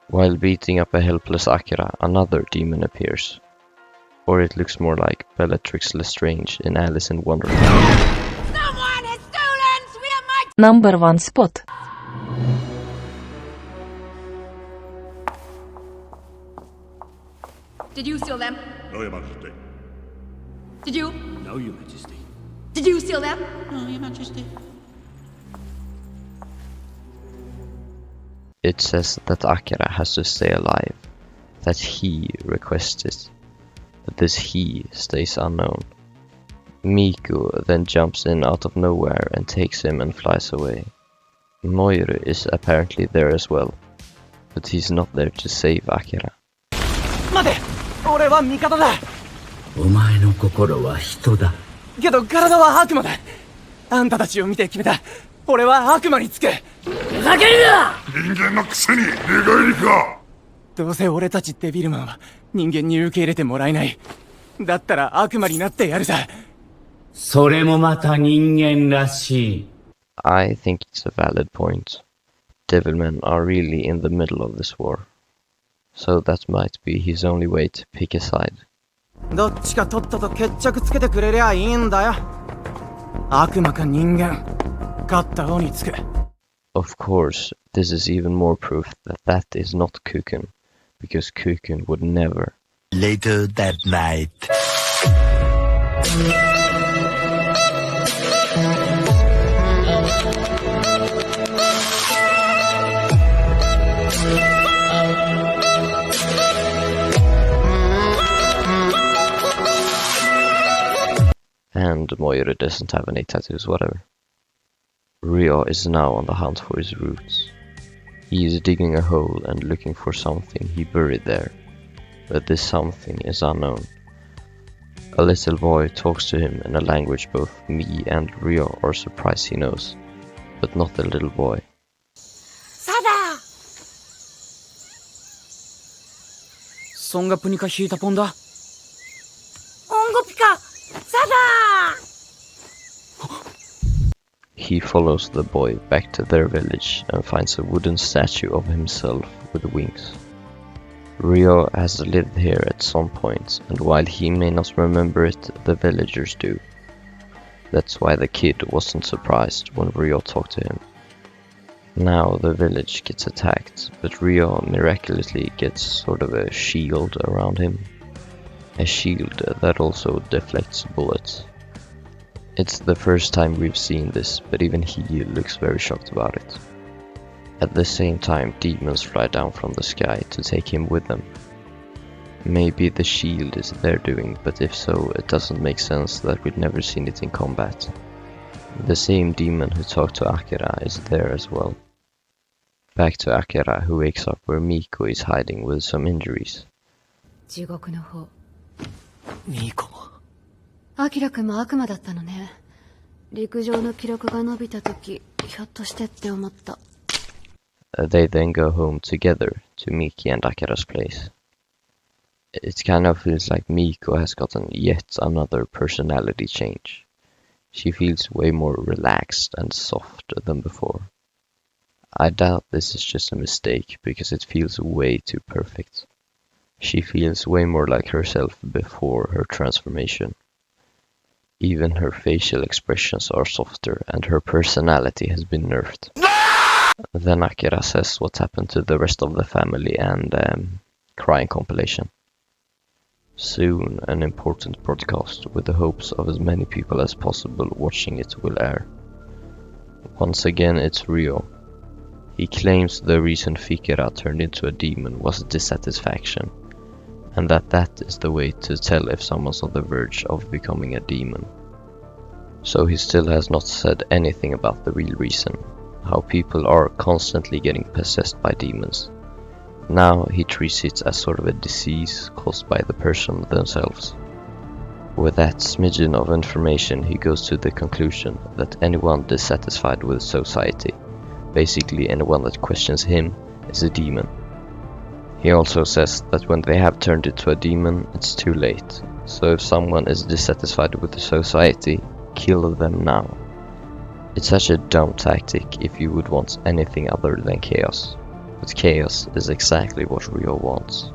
While beating up a helpless Akira, another demon appears. Or it looks more like Bellatrix Lestrange in Alice in Wonderland. Someone has stolen my Number 1 spot. Did you steal them? No, Your Majesty. Did you? No, Your Majesty. Did you steal them? No, Your Majesty. It says that Akira has to stay alive, that he requests it, but this he stays unknown. Miku then jumps in out of nowhere and takes him and flies away. Moorie is apparently there as well, but he's not there to save Akira. 待て、俺は味方だ。お前の心は人だ。けど体は悪魔だ。あんたたちを見て決めた。俺は悪魔につく。ふざけるな！人間のくせに寝返りか。どうせ俺たちデビルマンは人間に受け入れてもらえない。だったら悪魔になってやるさ。それもまた人間らしい。I think it's a valid point. Devilmen are really in the middle of this war. So that might be his only way to pick a side. どっちかとっとと決着つけてくれりゃいいんだよ。悪魔か人間、勝った方につく。Of course, this is even more proof that that is not Kuken, because Kuken would never. Later that night. And Moorie doesn't have any tattoos, whatever. Rio is now on the hunt for his roots. He is digging a hole and looking for something he buried there, but this something is unknown. A little boy talks to him in a language both me and Rio are surprised he knows, but not the little boy. Sada! Songa punika hita ponda. Ongo pika! Sada! He follows the boy back to their village and finds a wooden statue of himself with wings. Rio has lived here at some point, and while he may not remember it, the villagers do. That's why the kid wasn't surprised when Rio talked to him. Now the village gets attacked, but Rio miraculously gets sort of a shield around him. A shield that also deflects bullets. It's the first time we've seen this, but even he looks very shocked about it. At the same time, demons fly down from the sky to take him with them. Maybe the shield is their doing, but if so, it doesn't make sense that we've never seen it in combat. The same demon who talked to Akira is there as well. Back to Akira, who wakes up where Miko is hiding with some injuries. 地獄の方。ミコも。アキラ君も悪魔だったのね。陸上の記録が伸びた時、ひょっとしてって思った。They then go home together to Miki and Akira's place. It kind of feels like Miko has gotten yet another personality change. She feels way more relaxed and soft than before. I doubt this is just a mistake because it feels way too perfect. She feels way more like herself before her transformation. Even her facial expressions are softer and her personality has been nerfed. Then Akira says what happened to the rest of the family and crying compilation. Soon an important broadcast with the hopes of as many people as possible watching it will air. Once again it's Rio. He claims the reason Fikira turned into a demon was dissatisfaction, and that is the way to tell if someone's on the verge of becoming a demon. So he still has not said anything about the real reason, how people are constantly getting possessed by demons. Now he treats it as sort of a disease caused by the person themselves. With that smidgen of information, he goes to the conclusion that anyone dissatisfied with society, basically anyone that questions him, is a demon. He also says that when they have turned into a demon, it's too late. So if someone is dissatisfied with the society, kill them now. It's such a dumb tactic if you would want anything other than chaos. But chaos is exactly what Rio wants.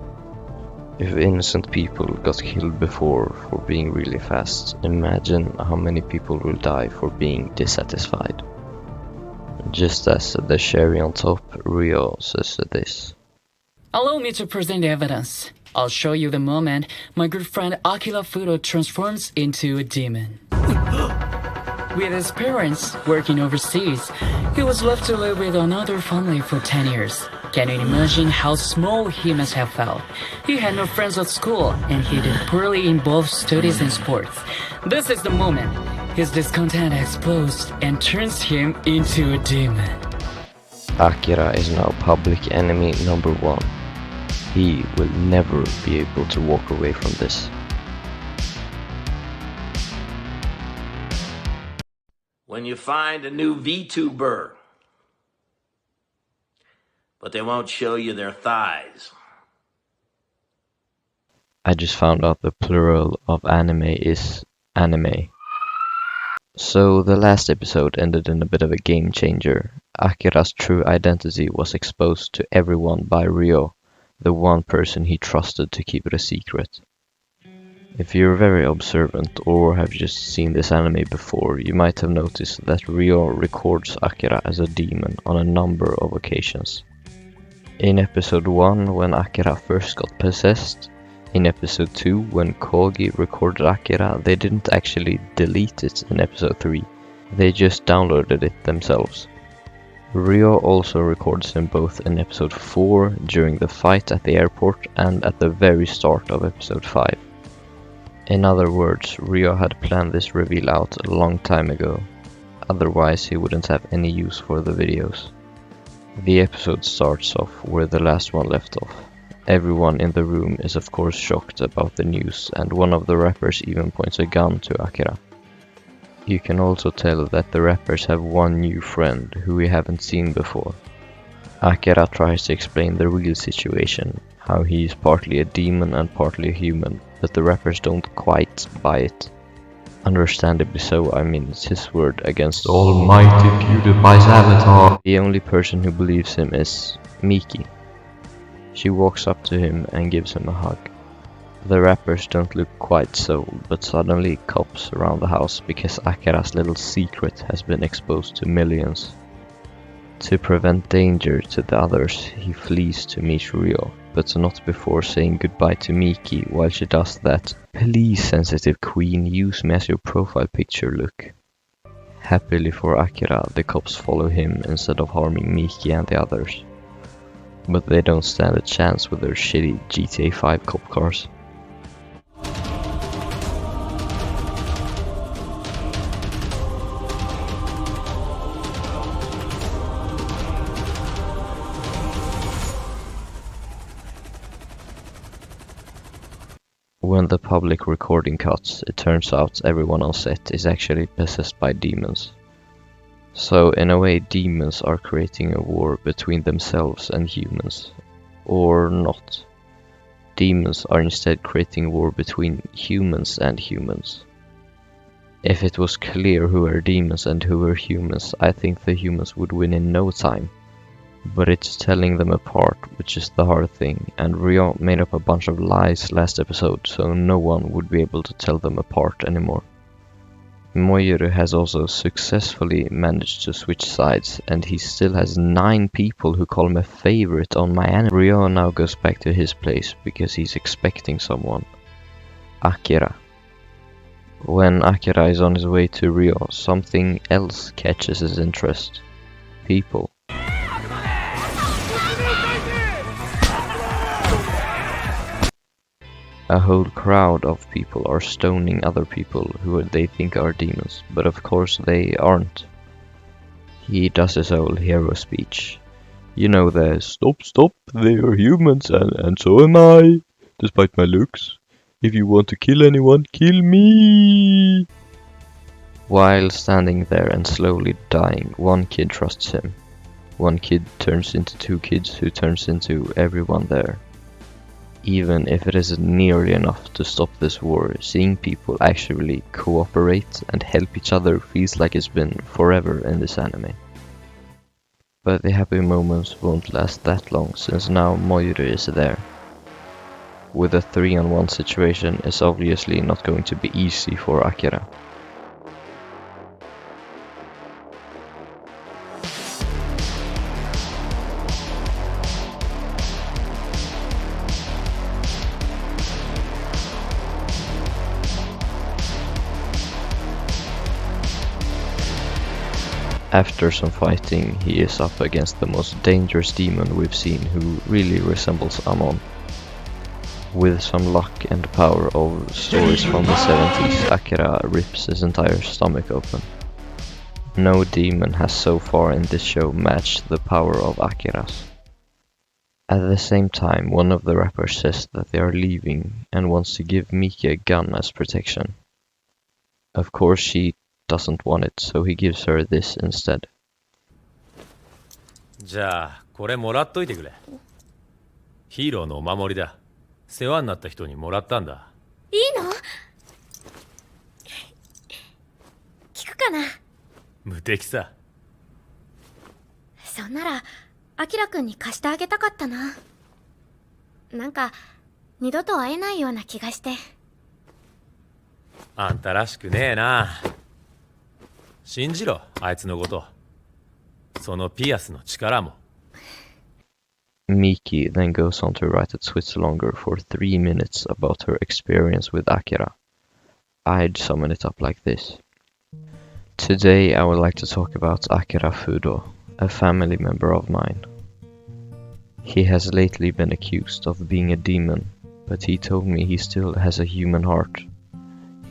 If innocent people got killed before for being really fast, imagine how many people will die for being dissatisfied. Just as the cherry on top, Rio says this. Allow me to present evidence. I'll show you the moment my good friend Akira Furo transforms into a demon. With his parents working overseas, he was left to live with another family for 10 years. Can you imagine how small he must have felt? He had no friends at school, and he did poorly in both studies and sports. This is the moment his discontent explodes and turns him into a demon. Akira is now public enemy number 1. He will never be able to walk away from this. when you find a new VTuber. But they won't show you their thighs. I just found out the plural of anime is anime. So the last episode ended in a bit of a game changer. Akira's true identity was exposed to everyone by Ryo, the one person he trusted to keep it a secret. If you're very observant or have just seen this anime before, you might have noticed that Ryo records Akira as a demon on a number of occasions. In episode 1, when Akira first got possessed, in episode 2, when Kogi recorded Akira, they didn't actually delete it in episode 3, they just downloaded it themselves. Ryo also records him both in episode 4, during the fight at the airport, and at the very start of episode 5. In other words, Ryo had planned this reveal out a long time ago, otherwise he wouldn't have any use for the videos. The episode starts off where the last one left off. Everyone in the room is of course shocked about the news, and one of the rappers even points a gun to Akira. You can also tell that the rappers have one new friend who we haven't seen before. Akira tries to explain the real situation, how he is partly a demon and partly a human, but the rappers don't quite buy it. Understandably so, I mean, it's his word against Almighty PewDiePie's avatar. The only person who believes him is Miki. She walks up to him and gives him a hug. The rappers don't look quite sold, but suddenly cops around the house because Akira's little secret has been exposed to millions. To prevent danger to the others, he flees to meet Ryo, but not before saying goodbye to Miki. While she does that, "Please, sensitive queen, use me as your profile picture look." Happily for Akira, the cops follow him instead of harming Miki and the others. But they don't stand a chance with their shitty GTA 5 cop cars. When the public recording cuts, it turns out everyone on set is actually possessed by demons. So in a way, demons are creating a war between themselves and humans. Or not. Demons are instead creating a war between humans and humans. If it was clear who are demons and who are humans, I think the humans would win in no time. But it's telling them apart, which is the hard thing, and Ryo made up a bunch of lies last episode, so no one would be able to tell them apart anymore. Moorie has also successfully managed to switch sides, and he still has 9 people who call him a favorite on my anime. Ryo now goes back to his place because he's expecting someone. Akira. When Akira is on his way to Ryo, something else catches his interest. People. A whole crowd of people are stoning other people who they think are demons, but of course they aren't. He does his whole hero speech. You know the stop, they are humans and so am I, despite my looks. If you want to kill anyone, kill me! While standing there and slowly dying, one kid trusts him. One kid turns into 2 kids who turns into everyone there. Even if it isn't nearly enough to stop this war, seeing people actually cooperate and help each other feels like it's been forever in this anime. But the happy moments won't last that long, since now Moorie is there. With a 3-on-1 situation, it's obviously not going to be easy for Akira. After some fighting, he is up against the most dangerous demon we've seen, who really resembles Amon. With some luck and power of stories from the 70s, Akira rips his entire stomach open. No demon has so far in this show matched the power of Akira's. At the same time, one of the rappers says that they are leaving and wants to give Miki a gun as protection. Of course she doesn't want it, so he gives her this instead. じゃあこれもらっといてくれ。ヒーローのお守りだ。世話になった人にもらったんだ。いいの？聞くかな？無敵さ。そんならアキラくんに貸してあげたかったな。なんか二度と会えないような気がして。あんたらしくねえな。信じろ、あいつのこと。そのピアスの力も。Miki then goes on to write at Switzerlonger for 3 minutes about her experience with Akira. I'd summon it up like this. Today I would like to talk about Akira Fudo, a family member of mine. He has lately been accused of being a demon, but he told me he still has a human heart.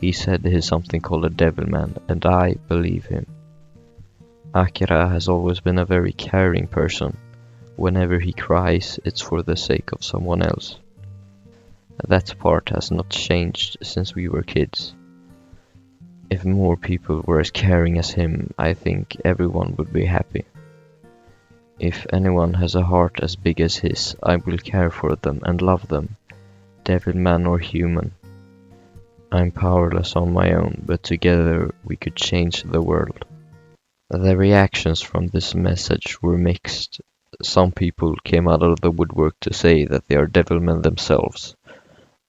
He said he's something called a devilman, and I believe him. Akira has always been a very caring person. Whenever he cries, it's for the sake of someone else. That part has not changed since we were kids. If more people were as caring as him, I think everyone would be happy. If anyone has a heart as big as his, I will care for them and love them, devilman or human. I'm powerless on my own, but together we could change the world. The reactions from this message were mixed. Some people came out of the woodwork to say that they are devilmen themselves.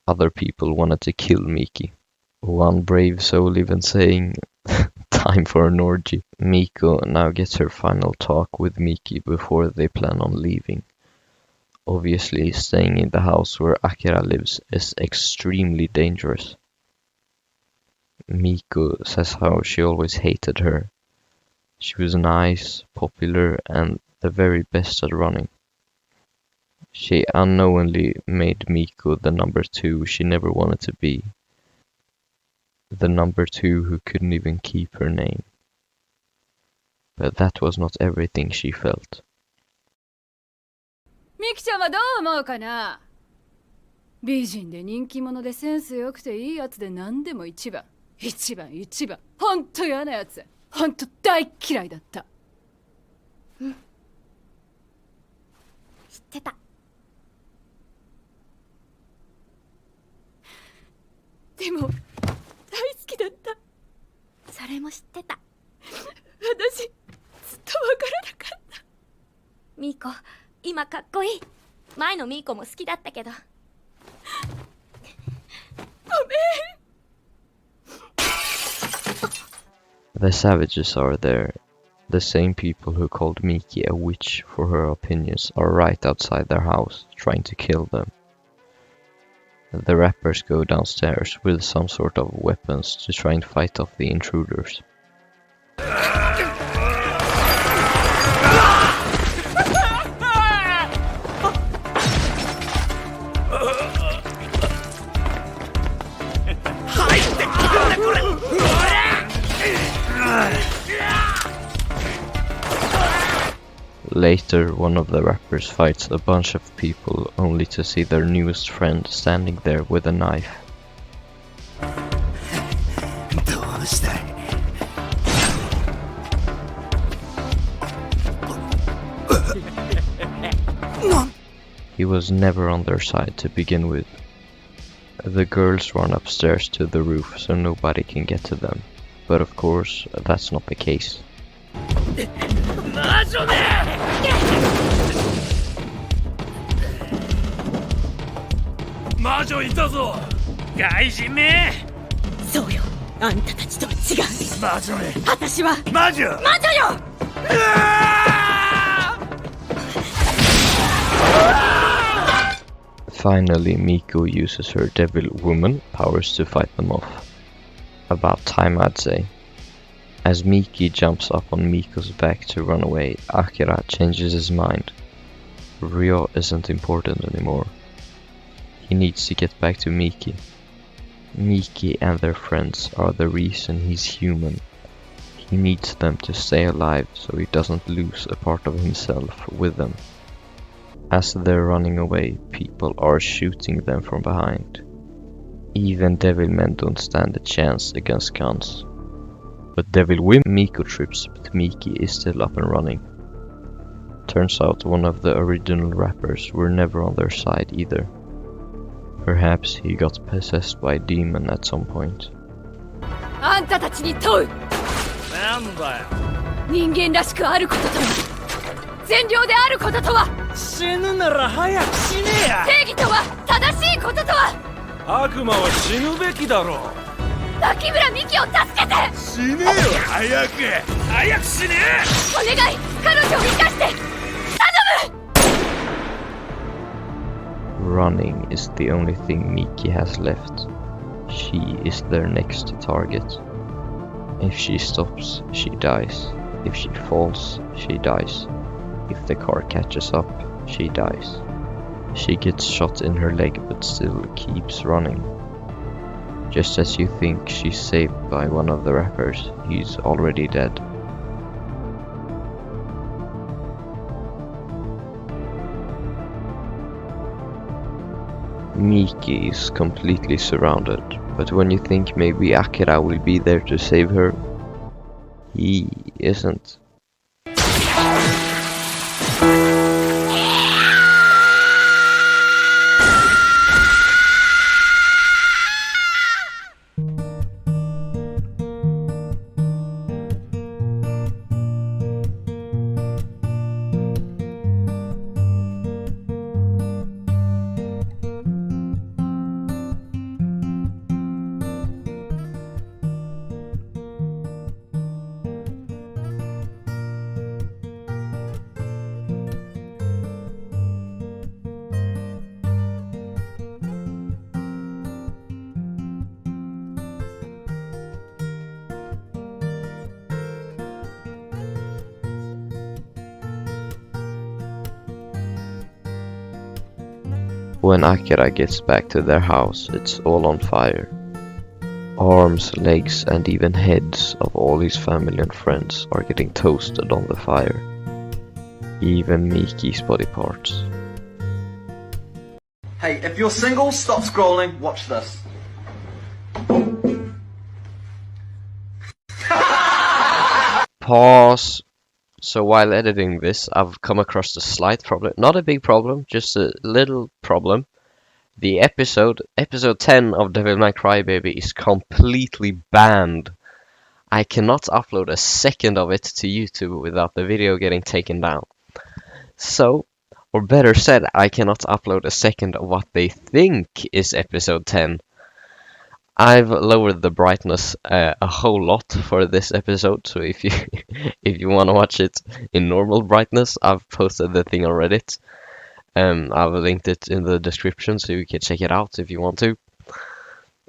Other people wanted to kill Miki. One brave soul even saying, time for an orgy. Miko now gets her final talk with Miki before they plan on leaving. Obviously, staying in the house where Akira lives is extremely dangerous. Miko says how she always hated her. She was nice, popular, and the very best at running. She unknowingly made Miko the number 2 she never wanted to be. The number 2 who couldn't even keep her name. But that was not everything she felt. ミキちゃんはどう思うかな？美人で人気者でセンス良くていいやつで何でも一番。ほんと嫌なやつ。ほんと大嫌いだった。うん。知ってた。でも大好きだった。それも知ってた。私ずっとわからなかった。ミーコ、今かっこいい。前のミーコも好きだったけど。ごめん。The savages are there. The same people who called Miki a witch for her opinions are right outside their house, trying to kill them. The rappers go downstairs with some sort of weapons to try and fight off the intruders. Later, one of the rappers fights a bunch of people only to see their newest friend standing there with a knife. He was never on their side to begin with. The girls run upstairs to the roof so nobody can get to them, but of course that's not the case. 魔女いたぞ。外人め。そうよ。あんたたちとは違う。魔女め。私は魔女。魔女よ。Finally, Miko uses her devil woman powers to fight them off. About time, I'd say. As Miki jumps up on Miko's back to run away, Akira changes his mind. Ryo isn't important anymore. He needs to get back to Miki. Miki and their friends are the reason he's human. He needs them to stay alive so he doesn't lose a part of himself with them. As they're running away, people are shooting them from behind. Even devilmen don't stand a chance against guns. But Devil Wim Miko trips, but Miki is still up and running. Turns out one of the original rappers were never on their side either. Perhaps he got possessed by a demon at some point. あんたたちに問う。なんだよ。人間らしくあることとは、善良であることとは、死ぬなら早く死ねや。正義とは、正しいこととは。悪魔は死ぬべきだろう。滝村美希を助けて。死ねよ、早く。早く死ね。お願い、彼女を生かして。頼む。Running is the only thing Miki has left. She is their next target. If she stops, she dies. If she falls, she dies. If the car catches up, she dies. She gets shot in her leg but still keeps running. Just as you think she's saved by one of the rappers, he's already dead. Miki is completely surrounded, but when you think maybe Akira will be there to save her, he isn't. When Akira gets back to their house, it's all on fire. Arms, legs, and even heads of all his family and friends are getting toasted on the fire. Even Miki's body parts. Hey, if you're single, stop scrolling, watch this. Pause. So while editing this, I've come across a slight problem. Not a big problem, just a little problem. The episode 10 of Devilman Crybaby is completely banned. I cannot upload a second of it to YouTube without the video getting taken down. So, or better said, I cannot upload a second of what they think is episode 10. I've lowered the brightness a whole lot for this episode, so if you want to watch it in normal brightness, I've posted the thing on Reddit. I've linked it in the description so you can check it out if you want to.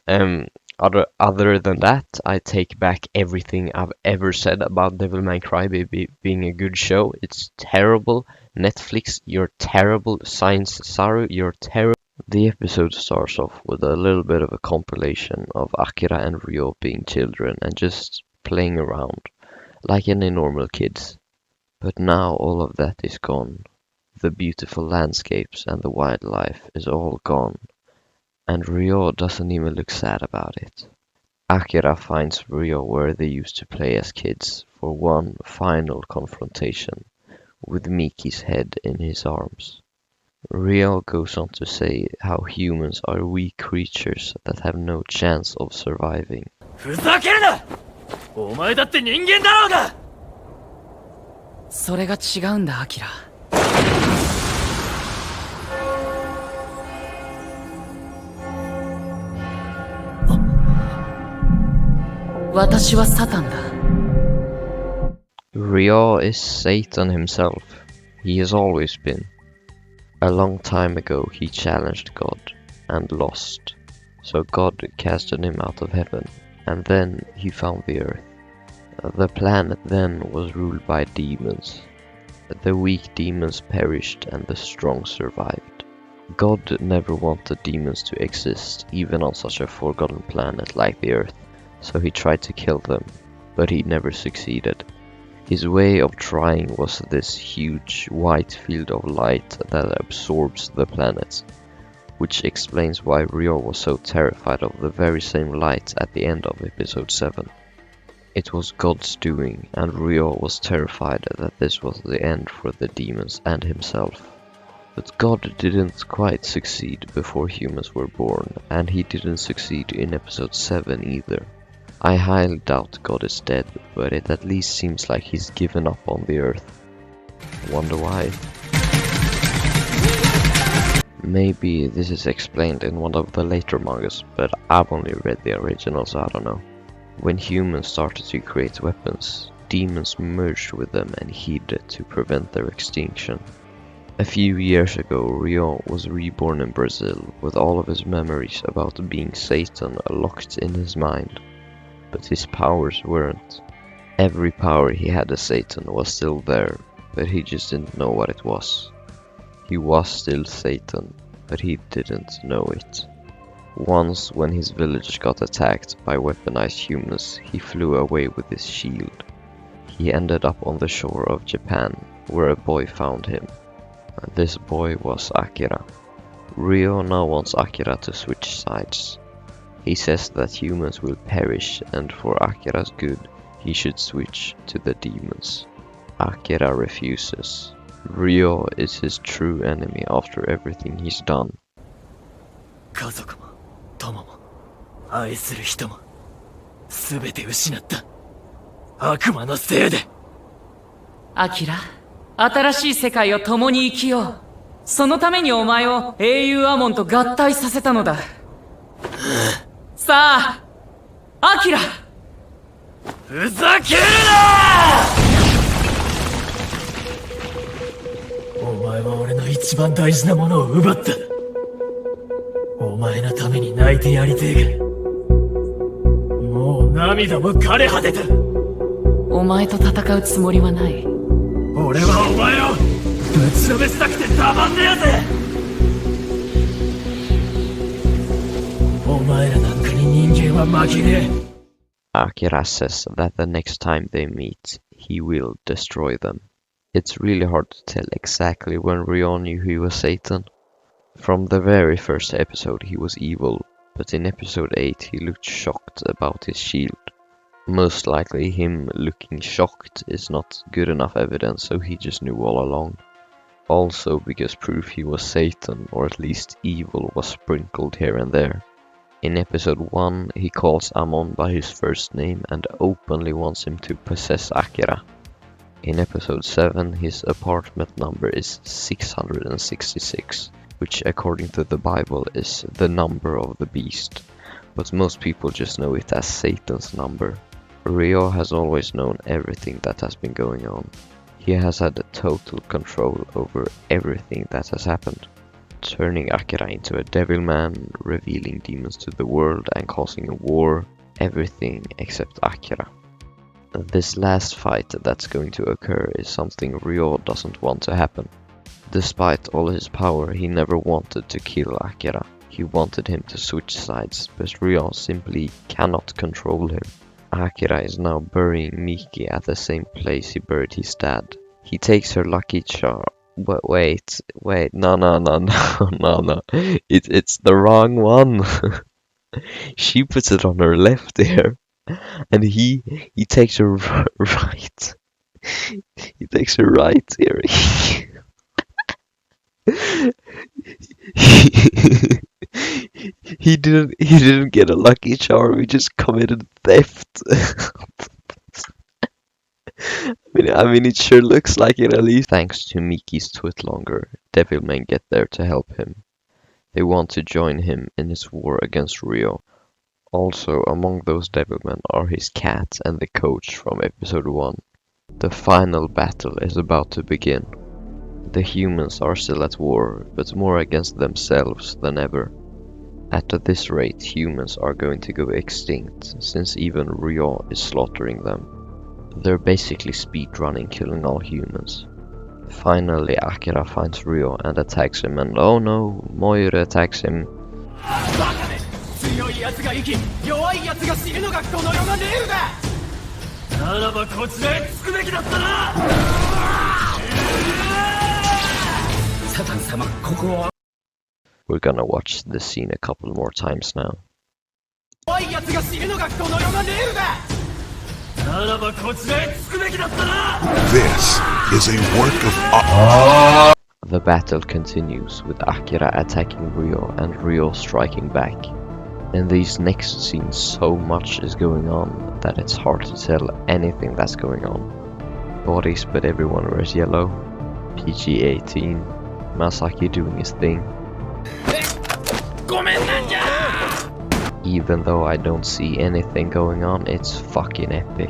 Other than that, I take back everything I've ever said about Devilman Crybaby being a good show. It's terrible. Netflix, you're terrible. Science Saru, you're terrible. The episode starts off with a little bit of a compilation of Akira and Ryo being children and just playing around, like any normal kids. But now all of that is gone. The beautiful landscapes and the wildlife is all gone, and Ryo doesn't even look sad about it. Akira finds Ryo where they used to play as kids for one final confrontation, with Miki's head in his arms. Ryo goes on to say how humans are weak creatures that have no chance of surviving. ふざけるな！お前だって人間だろうが！それが違うんだ、アキラ。私はサタンだ。Ryo is Satan himself. He has always been. A long time ago he challenged God and lost, so God casted him out of heaven, and then he found the earth. The planet then was ruled by demons. The weak demons perished and the strong survived. God never wanted demons to exist, even on such a forgotten planet like the earth, so he tried to kill them, but he never succeeded. His way of trying was this huge white field of light that absorbs the planet, which explains why Ryo was so terrified of the very same light at the end of episode 7. It was God's doing, and Ryo was terrified that this was the end for the demons and himself. But God didn't quite succeed before humans were born, and he didn't succeed in episode 7 either. I highly doubt God is dead, but it at least seems like he's given up on the earth. Wonder why? Maybe this is explained in one of the later mangas, but I've only read the original, so I don't know. When humans started to create weapons, demons merged with them and hid to prevent their extinction. A few years ago, Ryo was reborn in Brazil with all of his memories about being Satan locked in his mind, but his powers weren't. Every power he had as Satan was still there, but he just didn't know what it was. He was still Satan, but he didn't know it. Once, when his village got attacked by weaponized humans, he flew away with his shield. He ended up on the shore of Japan, where a boy found him. This boy was Akira. Ryo now wants Akira to switch sides. He says that humans will perish, and for Akira's good, he should switch to the demons. Akira refuses. Ryo is his true enemy after everything he's done. 家族も友も愛する人も全て失った悪魔のせいで。アキラ、新しい世界を共に生きよう。そのためにお前を英雄アモンと合体させたのだ。さあ、アキラ、ふざけるな！お前は俺の一番大事なものを奪った。お前のために泣いてやりてえが、もう涙も枯れ果てた。お前と戦うつもりはない。俺はお前をぶちのめしたくてたまんねえぜ。お前らなんかに人間は負けねえ。Akira says that the next time they meet, he will destroy them. It's really hard to tell exactly when Ryo knew he was Satan. From the very first episode he was evil, but in episode 8 he looked shocked about his shield. Most likely him looking shocked is not good enough evidence, so he just knew all along. Also because proof he was Satan, or at least evil, was sprinkled here and there. In episode 1 he calls Amon by his first name and openly wants him to possess Akira. In episode 7 his apartment number is 666, which according to the Bible is the number of the beast, but most people just know it as Satan's number. Ryo has always known everything that has been going on. He has had total control over everything that has happened, turning Akira into a devilman, revealing demons to the world and causing a war, everything except Akira. This last fight that's going to occur is something Ryo doesn't want to happen. Despite all his power, he never wanted to kill Akira. He wanted him to switch sides, but Ryo simply cannot control him. Akira is now burying Miki at the same place he buried his dad. He takes her lucky charm. Wait, no. It's the wrong one. She puts it on her left ear, and he takes her right. He takes her right ear. He didn't get a lucky charm, he just committed theft. I mean it sure looks like it at least. Thanks to Miki's twit longer, devilmen get there to help him. They want to join him in his war against Ryo. Also among those devilmen are his cat and the coach from episode 1. The final battle is about to begin. The humans are still at war, but more against themselves than ever. At this rate, humans are going to go extinct, since even Ryo is slaughtering them. They're basically speedrunning, killing all humans. Finally, Akira finds Ryo and attacks him, and oh no, Moorie attacks him. We're gonna watch this scene a couple more times now. This is a work of art. The battle continues with Akira attacking Ryo and Ryo striking back. In these next scenes so much is going on that it's hard to tell anything that's going on. Bodies but everyone wears yellow. PG-18. Masaki doing his thing. Even though I don't see anything going on, it's fucking epic.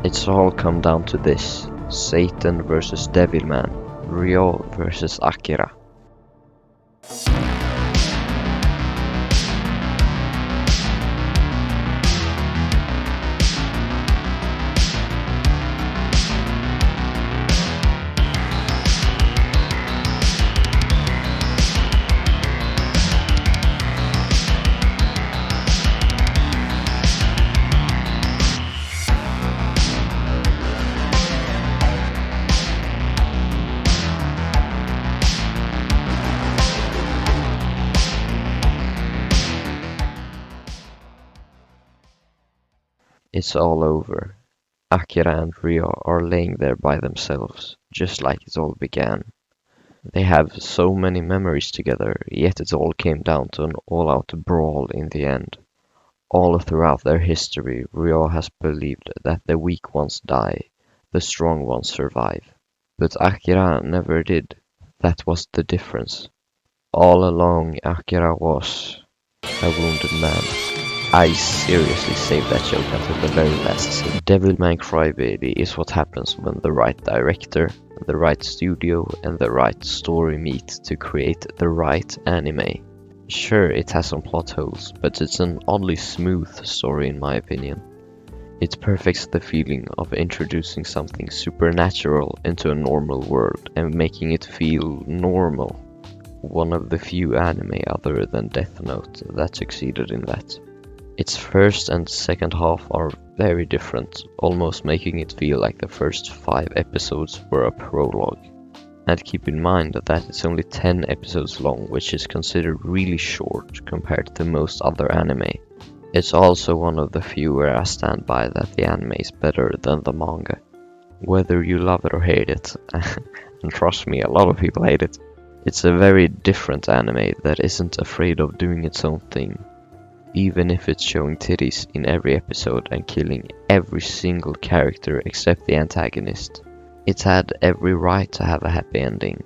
It's all come down to this: Satan versus Devilman, Ryo versus Akira. It's all over. Akira and Ryo are laying there by themselves, just like it all began. They have so many memories together, yet it all came down to an all-out brawl in the end. All throughout their history, Ryo has believed that the weak ones die, the strong ones survive. But Akira never did. That was the difference. All along, Akira was a wounded man. I seriously saved that joke until the very last scene. Devilman Crybaby is what happens when the right director, the right studio and the right story meet to create the right anime. Sure, it has some plot holes, but it's an oddly smooth story in my opinion. It perfects the feeling of introducing something supernatural into a normal world and making it feel normal. One of the few anime other than Death Note that succeeded in that. Its first and second half are very different, almost making it feel like the first 5 episodes were a prologue. And keep in mind that it's only 10 episodes long, which is considered really short compared to most other anime. It's also one of the few where I stand by that the anime is better than the manga. Whether you love it or hate it, and trust me, a lot of people hate it, it's a very different anime that isn't afraid of doing its own thing. Even if it's showing titties in every episode and killing every single character except the antagonist. It had every right to have a happy ending.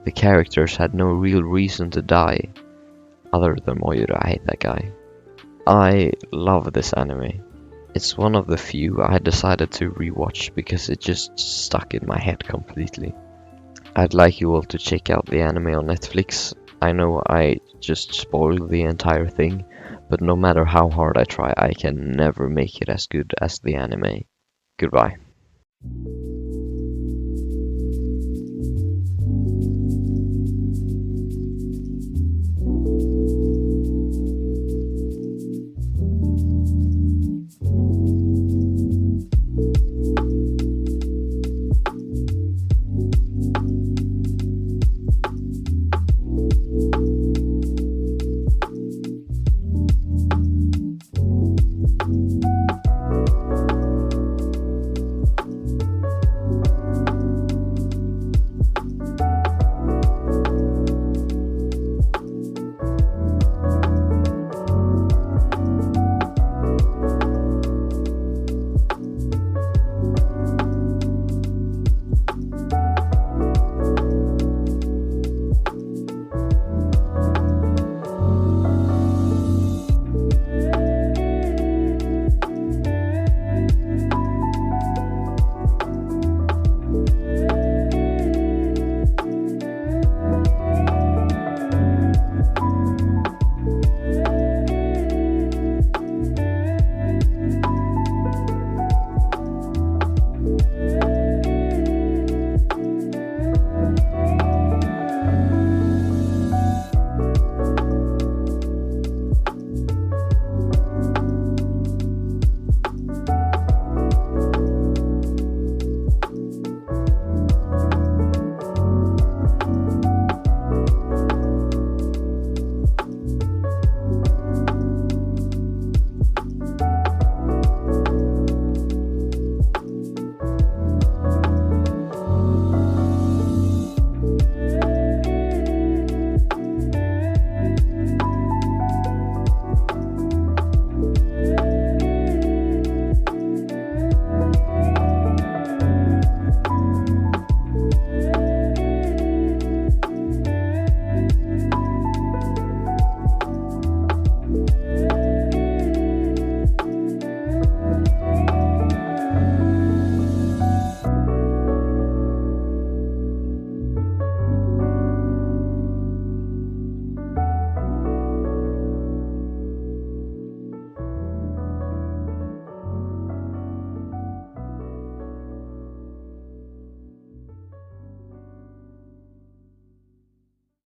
The characters had no real reason to die, other than Moira. I hate that guy. I love this anime. It's one of the few I decided to rewatch because it just stuck in my head completely. I'd like you all to check out the anime on Netflix. I know I just spoiled the entire thing, but no matter how hard I try, I can never make it as good as the anime. Goodbye.